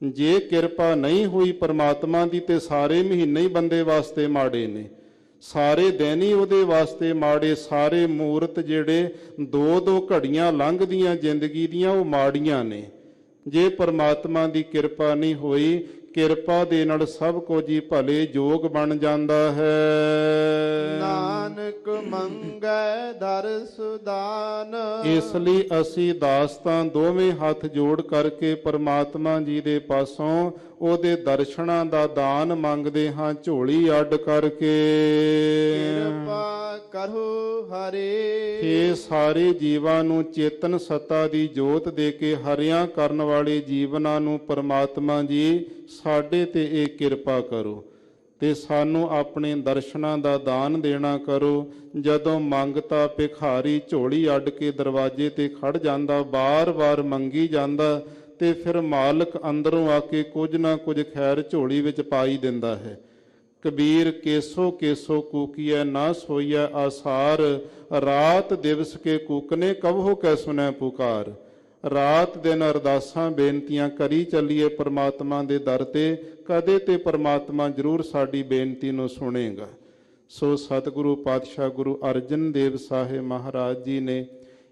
ਜੇ ਕਿਰਪਾ ਨਹੀਂ ਹੋਈ ਪਰਮਾਤਮਾ ਦੀ ਤੇ ਸਾਰੇ ਮਹੀਨੇ ਹੀ ਬੰਦੇ ਵਾਸਤੇ ਮਾੜੇ ਨੇ, ਸਾਰੇ ਦਿਨ ਹੀ ਉਹਦੇ ਵਾਸਤੇ ਮਾੜੇ, ਸਾਰੇ ਮੂਰਤ ਜਿਹੜੇ 2-2 ਘੜੀਆਂ ਲੰਘਦੀਆਂ ਜ਼ਿੰਦਗੀ ਦੀਆਂ, ਉਹ ਮਾੜੀਆਂ ਨੇ। ਜੇ ਪਰਮਾਤਮਾ ਦੀ ਕਿਰਪਾ ਨਹੀਂ ਹੋਈ, ਕਿਰਪਾ ਦੇ ਨਾਲ ਸਭ ਕੁਝ ਹੀ ਭਲੇ ਜੋਗ ਬਣ ਜਾਂਦਾ ਹੈ। ਨਾਨਕ ਮੰਗੈ ਦਰ ਸੁਦਾਨ, ਇਸ ਲਈ ਅਸੀਂ ਦਾਸਤਾਂ ਦੋਵੇਂ ਹੱਥ ਜੋੜ ਕਰਕੇ ਪਰਮਾਤਮਾ ਜੀ ਦੇ ਪਾਸੋਂ ਉਹਦੇ ਦਰਸ਼ਨਾਂ ਦਾ ਦਾਨ ਮੰਗਦੇ ਹਾਂ, ਝੋਲੀ ਅੱਡ ਕਰਕੇ। ਕਿਰਪਾ ਕਰੋ ਹਰੇ, ਇਹ ਸਾਰੇ ਜੀਵਾਂ ਨੂੰ ਚੇਤਨ ਸੱਤਾ ਦੀ ਜੋਤ ਦੇ ਕੇ ਹਰਿਆਂ ਕਰਨ ਵਾਲੇ ਜੀਵਨਾਂ ਨੂੰ ਪਰਮਾਤਮਾ ਜੀ ਸਾਡੇ ਤੇ ਇਹ ਕਿਰਪਾ ਕਰੋ ਤੇ ਸਾਨੂੰ ਆਪਣੇ ਦਰਸ਼ਨਾਂ ਦਾ ਦਾਨ ਦੇਣਾ ਕਰੋ। ਜਦੋਂ ਮੰਗਤਾ ਭਿਖਾਰੀ ਝੋਲੀ ਅੱਡ ਕੇ ਦਰਵਾਜ਼ੇ ਤੇ ਖੜ ਜਾਂਦਾ, ਬਾਰ-ਬਾਰ ਮੰਗੀ ਜਾਂਦਾ, ਤੇ ਫਿਰ ਮਾਲਕ ਅੰਦਰੋਂ ਆ ਕੇ ਕੁਝ ਨਾ ਕੁਝ ਖੈਰ ਝੋਲੀ ਵਿੱਚ ਪਾਈ ਦਿੰਦਾ ਹੈ। ਕਬੀਰ ਕੇਸੋ ਕੇਸੋ ਕੂਕੀਐ ਨਾ ਸੋਈਐ ਆਸਾਰ, ਰਾਤ ਦਿਵਸ ਕੇ ਕੂਕਨੇ ਕਬਹੁ ਕੈ ਸੁਨੈ ਪੁਕਾਰ। ਰਾਤ ਦਿਨ ਅਰਦਾਸਾਂ ਬੇਨਤੀਆਂ ਕਰੀ ਚੱਲੀਏ ਪਰਮਾਤਮਾ ਦੇ ਦਰ ਤੇ, ਕਦੇ ਤੇ ਪਰਮਾਤਮਾ ਜ਼ਰੂਰ ਸਾਡੀ ਬੇਨਤੀ ਨੂੰ ਸੁਣੇਗਾ। ਸੋ ਸਤਿਗੁਰੂ ਪਾਤਸ਼ਾਹ ਗੁਰੂ ਅਰਜਨ ਦੇਵ ਸਾਹਿਬ ਮਹਾਰਾਜ ਜੀ ਨੇ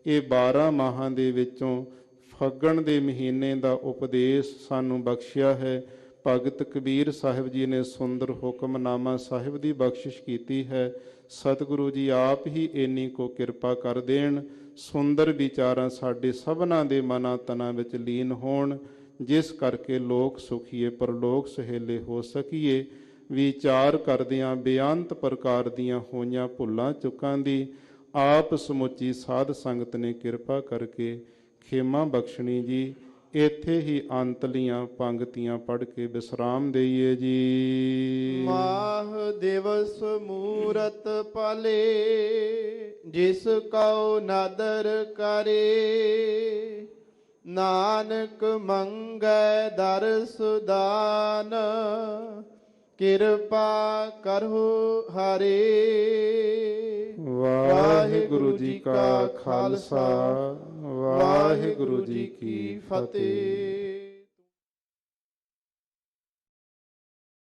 ਇਹ 12 ਮਾਹਾਂ ਦੇ ਵਿੱਚੋਂ ਫੱਗਣ ਦੇ ਮਹੀਨੇ ਦਾ ਉਪਦੇਸ਼ ਸਾਨੂੰ ਬਖਸ਼ਿਆ ਹੈ। ਭਗਤ ਕਬੀਰ ਸਾਹਿਬ ਜੀ ਨੇ ਸੁੰਦਰ ਹੁਕਮਨਾਮਾ ਸਾਹਿਬ ਦੀ ਬਖਸ਼ਿਸ਼ ਕੀਤੀ ਹੈ। ਸਤਿਗੁਰੂ ਜੀ ਆਪ ਹੀ ਇੰਨੀ ਕੋ ਕਿਰਪਾ ਕਰ ਦੇਣ, ਸੁੰਦਰ ਵਿਚਾਰਾਂ ਸਾਡੇ ਸਭਨਾਂ ਦੇ ਮਨਾਂ ਤਨਾਂ ਵਿੱਚ ਲੀਨ ਹੋਣ, ਜਿਸ ਕਰਕੇ ਲੋਕ ਸੁਖੀਏ ਪਰਲੋਕ ਸੁਹੇਲੇ ਹੋ ਸਕੀਏ। ਵਿਚਾਰ ਕਰਦਿਆਂ ਬੇਅੰਤ ਪ੍ਰਕਾਰ ਦੀਆਂ ਹੋਈਆਂ ਭੁੱਲਾਂ ਚੁੱਕਾਂ ਦੀ ਆਪ ਸਮੁੱਚੀ ਸਾਧ ਸੰਗਤ ਨੇ ਕਿਰਪਾ ਕਰਕੇ ਖੇਮਾ ਬਖਸ਼ਣੀ ਜੀ। ਇੱਥੇ ਹੀ ਅੰਤਲੀਆਂ ਪੰਗਤੀਆਂ ਪੜ੍ਹ ਕੇ ਵਿਸਰਾਮ ਦੇਈਏ ਜੀ। ਮਾਹ ਦਿਵਸ ਮੂਰਤ ਪਾਲੇ, ਜਿਸ ਕਉ ਨਦਰ ਕਰੇ, ਨਾਨਕ ਮੰਗੈ ਦਰ ਸੁਦਾਨ, ਕਿਰਪਾ ਕਰਹੁ ਹਰੇ। ਵਾਹਿਗੁਰੂ ਵਾਹਿਗੁਰੂ ਜੀ ਕਾ ਖਾਲਸਾ ਵਾਹਿਗੁਰੂ ਜੀ ਕੀ ਫਤਿਹ।